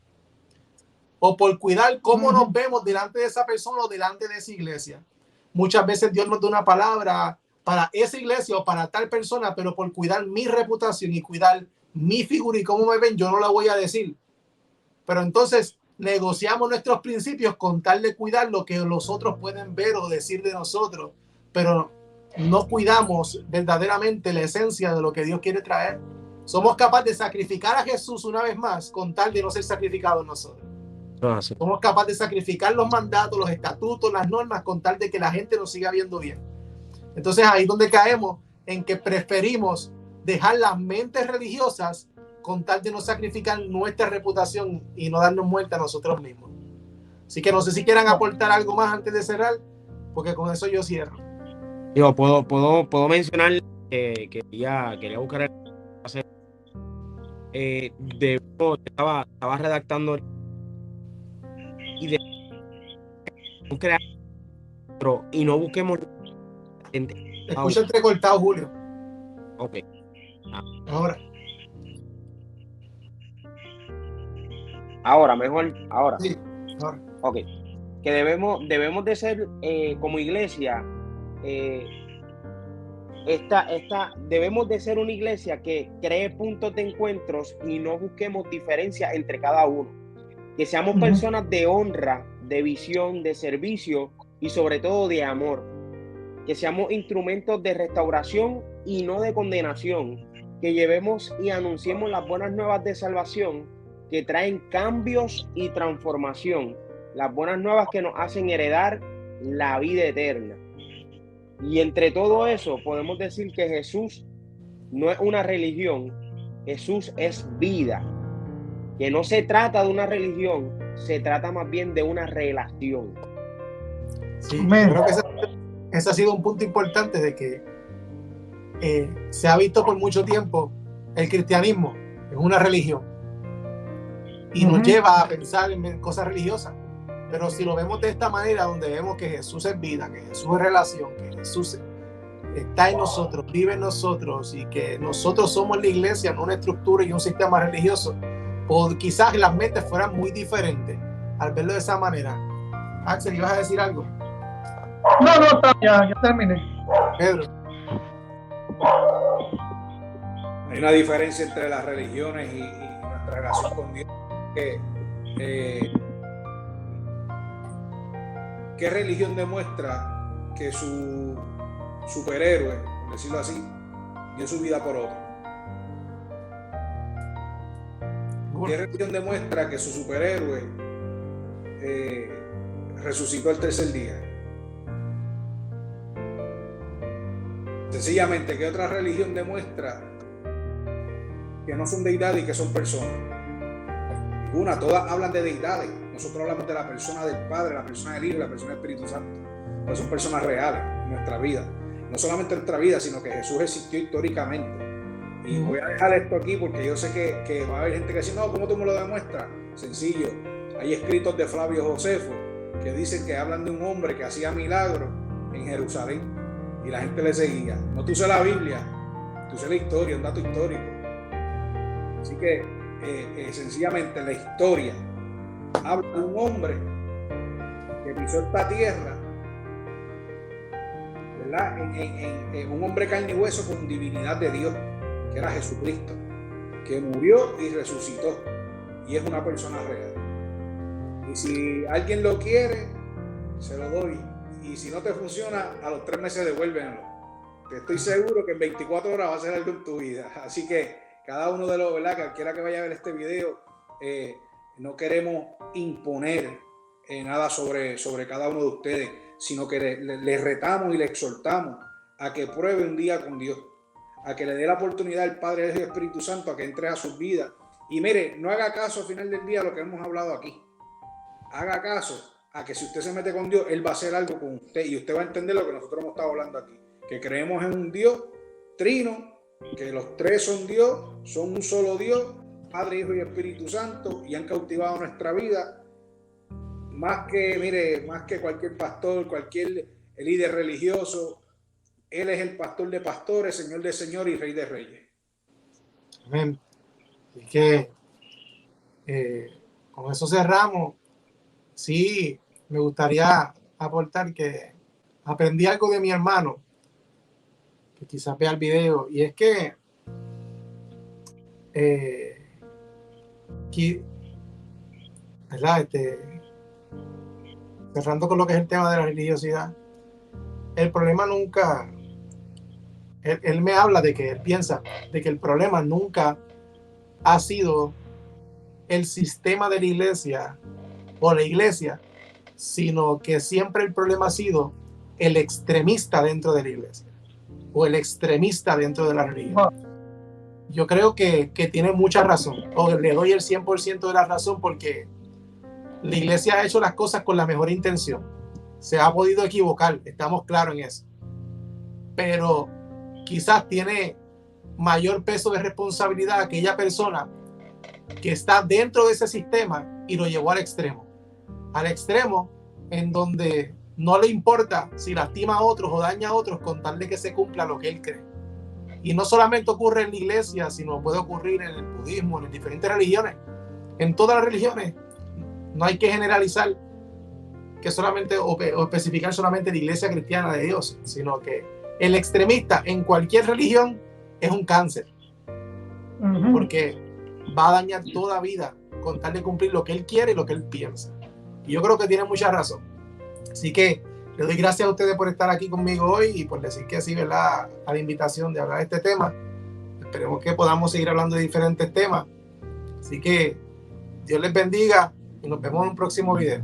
o por cuidar cómo nos vemos delante de esa persona o delante de esa iglesia. Muchas veces Dios nos da una palabra para esa iglesia o para tal persona, pero por cuidar mi reputación y cuidar mi figura y cómo me ven, yo no la voy a decir. Pero entonces negociamos nuestros principios con tal de cuidar lo que los otros pueden ver o decir de nosotros, pero no cuidamos verdaderamente la esencia de lo que Dios quiere traer. Somos capaces de sacrificar a Jesús una vez más con tal de no ser sacrificados nosotros. Somos capaces de sacrificar los mandatos, los estatutos, las normas, con tal de que la gente nos siga viendo bien. Entonces ahí es donde caemos en que preferimos dejar las mentes religiosas con tal de no sacrificar nuestra reputación y no darnos muerte a nosotros mismos. Así que no sé si quieran aportar algo más antes de cerrar, porque con eso yo cierro. Yo puedo mencionar que quería buscar el estaba redactando y de crear y no busquemos. Escucha entrecortado, Julio. Ok. Ahora mejor. Sí, ahora. Ok. Que debemos de ser como iglesia. Debemos de ser una iglesia que cree puntos de encuentros y no busquemos diferencias entre cada uno. Que seamos personas de honra, de visión, de servicio y sobre todo de amor. Que seamos instrumentos de restauración y no de condenación. Que llevemos y anunciemos las buenas nuevas de salvación que traen cambios y transformación. Las buenas nuevas que nos hacen heredar la vida eterna. Y entre todo eso podemos decir que Jesús no es una religión, Jesús es vida. Que no se trata de una religión, se trata más bien de una relación. Sí, creo que ese ha sido un punto importante de que se ha visto por mucho tiempo el cristianismo es una religión y nos lleva a pensar en cosas religiosas. Pero si lo vemos de esta manera, donde vemos que Jesús es vida, que Jesús es relación, que Jesús está en nosotros, vive en nosotros y que nosotros somos la iglesia, no una estructura y un sistema religioso, pues quizás las mentes fueran muy diferentes al verlo de esa manera. Axel, ¿ibas a decir algo? No, ya terminé. Pedro. Hay una diferencia entre las religiones y nuestra relación con Dios. ¿Qué religión demuestra que su superhéroe, por decirlo así, dio su vida por otro? ¿Qué religión demuestra que su superhéroe resucitó el tercer día? Sencillamente, ¿qué otra religión demuestra que no son deidades y que son personas? Ninguna, todas hablan de deidades. Nosotros hablamos de la persona del Padre, la persona del Hijo y la persona del Espíritu Santo. Pero son personas reales en nuestra vida. No solamente en nuestra vida, sino que Jesús existió históricamente. Y voy a dejar esto aquí porque yo sé que va a haber gente que dice, no, ¿cómo tú me lo demuestras? Sencillo. Hay escritos de Flavio Josefo que dicen que hablan de un hombre que hacía milagros en Jerusalén y la gente le seguía. No tú usas la Biblia, tú usas la historia, un dato histórico. Así que sencillamente la historia habla de un hombre que pisó esta tierra, ¿verdad? En un hombre carne y hueso con divinidad de Dios, que era Jesucristo, que murió y resucitó y es una persona real. Y si alguien lo quiere, se lo doy, y si no te funciona, a los 3 meses devuélvenlo. Te estoy seguro que en 24 horas va a ser algo en tu vida. Así que cada uno de los, ¿verdad?, cualquiera que vaya a ver este video, no queremos imponer nada sobre cada uno de ustedes, sino que les retamos y les exhortamos a que pruebe un día con Dios, a que le dé la oportunidad al Padre, Hijo y Espíritu Santo a que entre a sus vidas. Y mire, no haga caso al final del día a lo que hemos hablado aquí. Haga caso a que si usted se mete con Dios, Él va a hacer algo con usted y usted va a entender lo que nosotros hemos estado hablando aquí, que creemos en un Dios trino, que los 3 son Dios, son un solo Dios, Padre, Hijo y Espíritu Santo, y han cautivado nuestra vida más que cualquier pastor, cualquier líder religioso. Él es el pastor de pastores, Señor de señores y Rey de reyes. Amén. Y que con eso cerramos. Sí, me gustaría aportar que aprendí algo de mi hermano, que quizás vea el video, y es que ¿verdad? Cerrando con lo que es el tema de la religiosidad, el problema nunca, él me habla de que él piensa de que el problema nunca ha sido el sistema de la iglesia o la iglesia, sino que siempre el problema ha sido el extremista dentro de la iglesia o el extremista dentro de la religión. Yo creo que tiene mucha razón, o le doy el 100% de la razón, porque la iglesia ha hecho las cosas con la mejor intención. Se ha podido equivocar, estamos claros en eso. Pero quizás tiene mayor peso de responsabilidad aquella persona que está dentro de ese sistema y lo llevó al extremo en donde no le importa si lastima a otros o daña a otros con tal de que se cumpla lo que él cree. Y no solamente ocurre en la iglesia, sino puede ocurrir en el budismo, en las diferentes religiones, en todas las religiones. No hay que generalizar que solamente o especificar solamente la iglesia cristiana de Dios, sino que el extremista en cualquier religión es un cáncer, porque va a dañar toda vida con tal de cumplir lo que él quiere y lo que él piensa. Y yo creo que tiene mucha razón. Así que le doy gracias a ustedes por estar aquí conmigo hoy y por decir que sí, ¿verdad?, a la invitación de hablar de este tema. Esperemos que podamos seguir hablando de diferentes temas. Así que Dios les bendiga y nos vemos en un próximo video.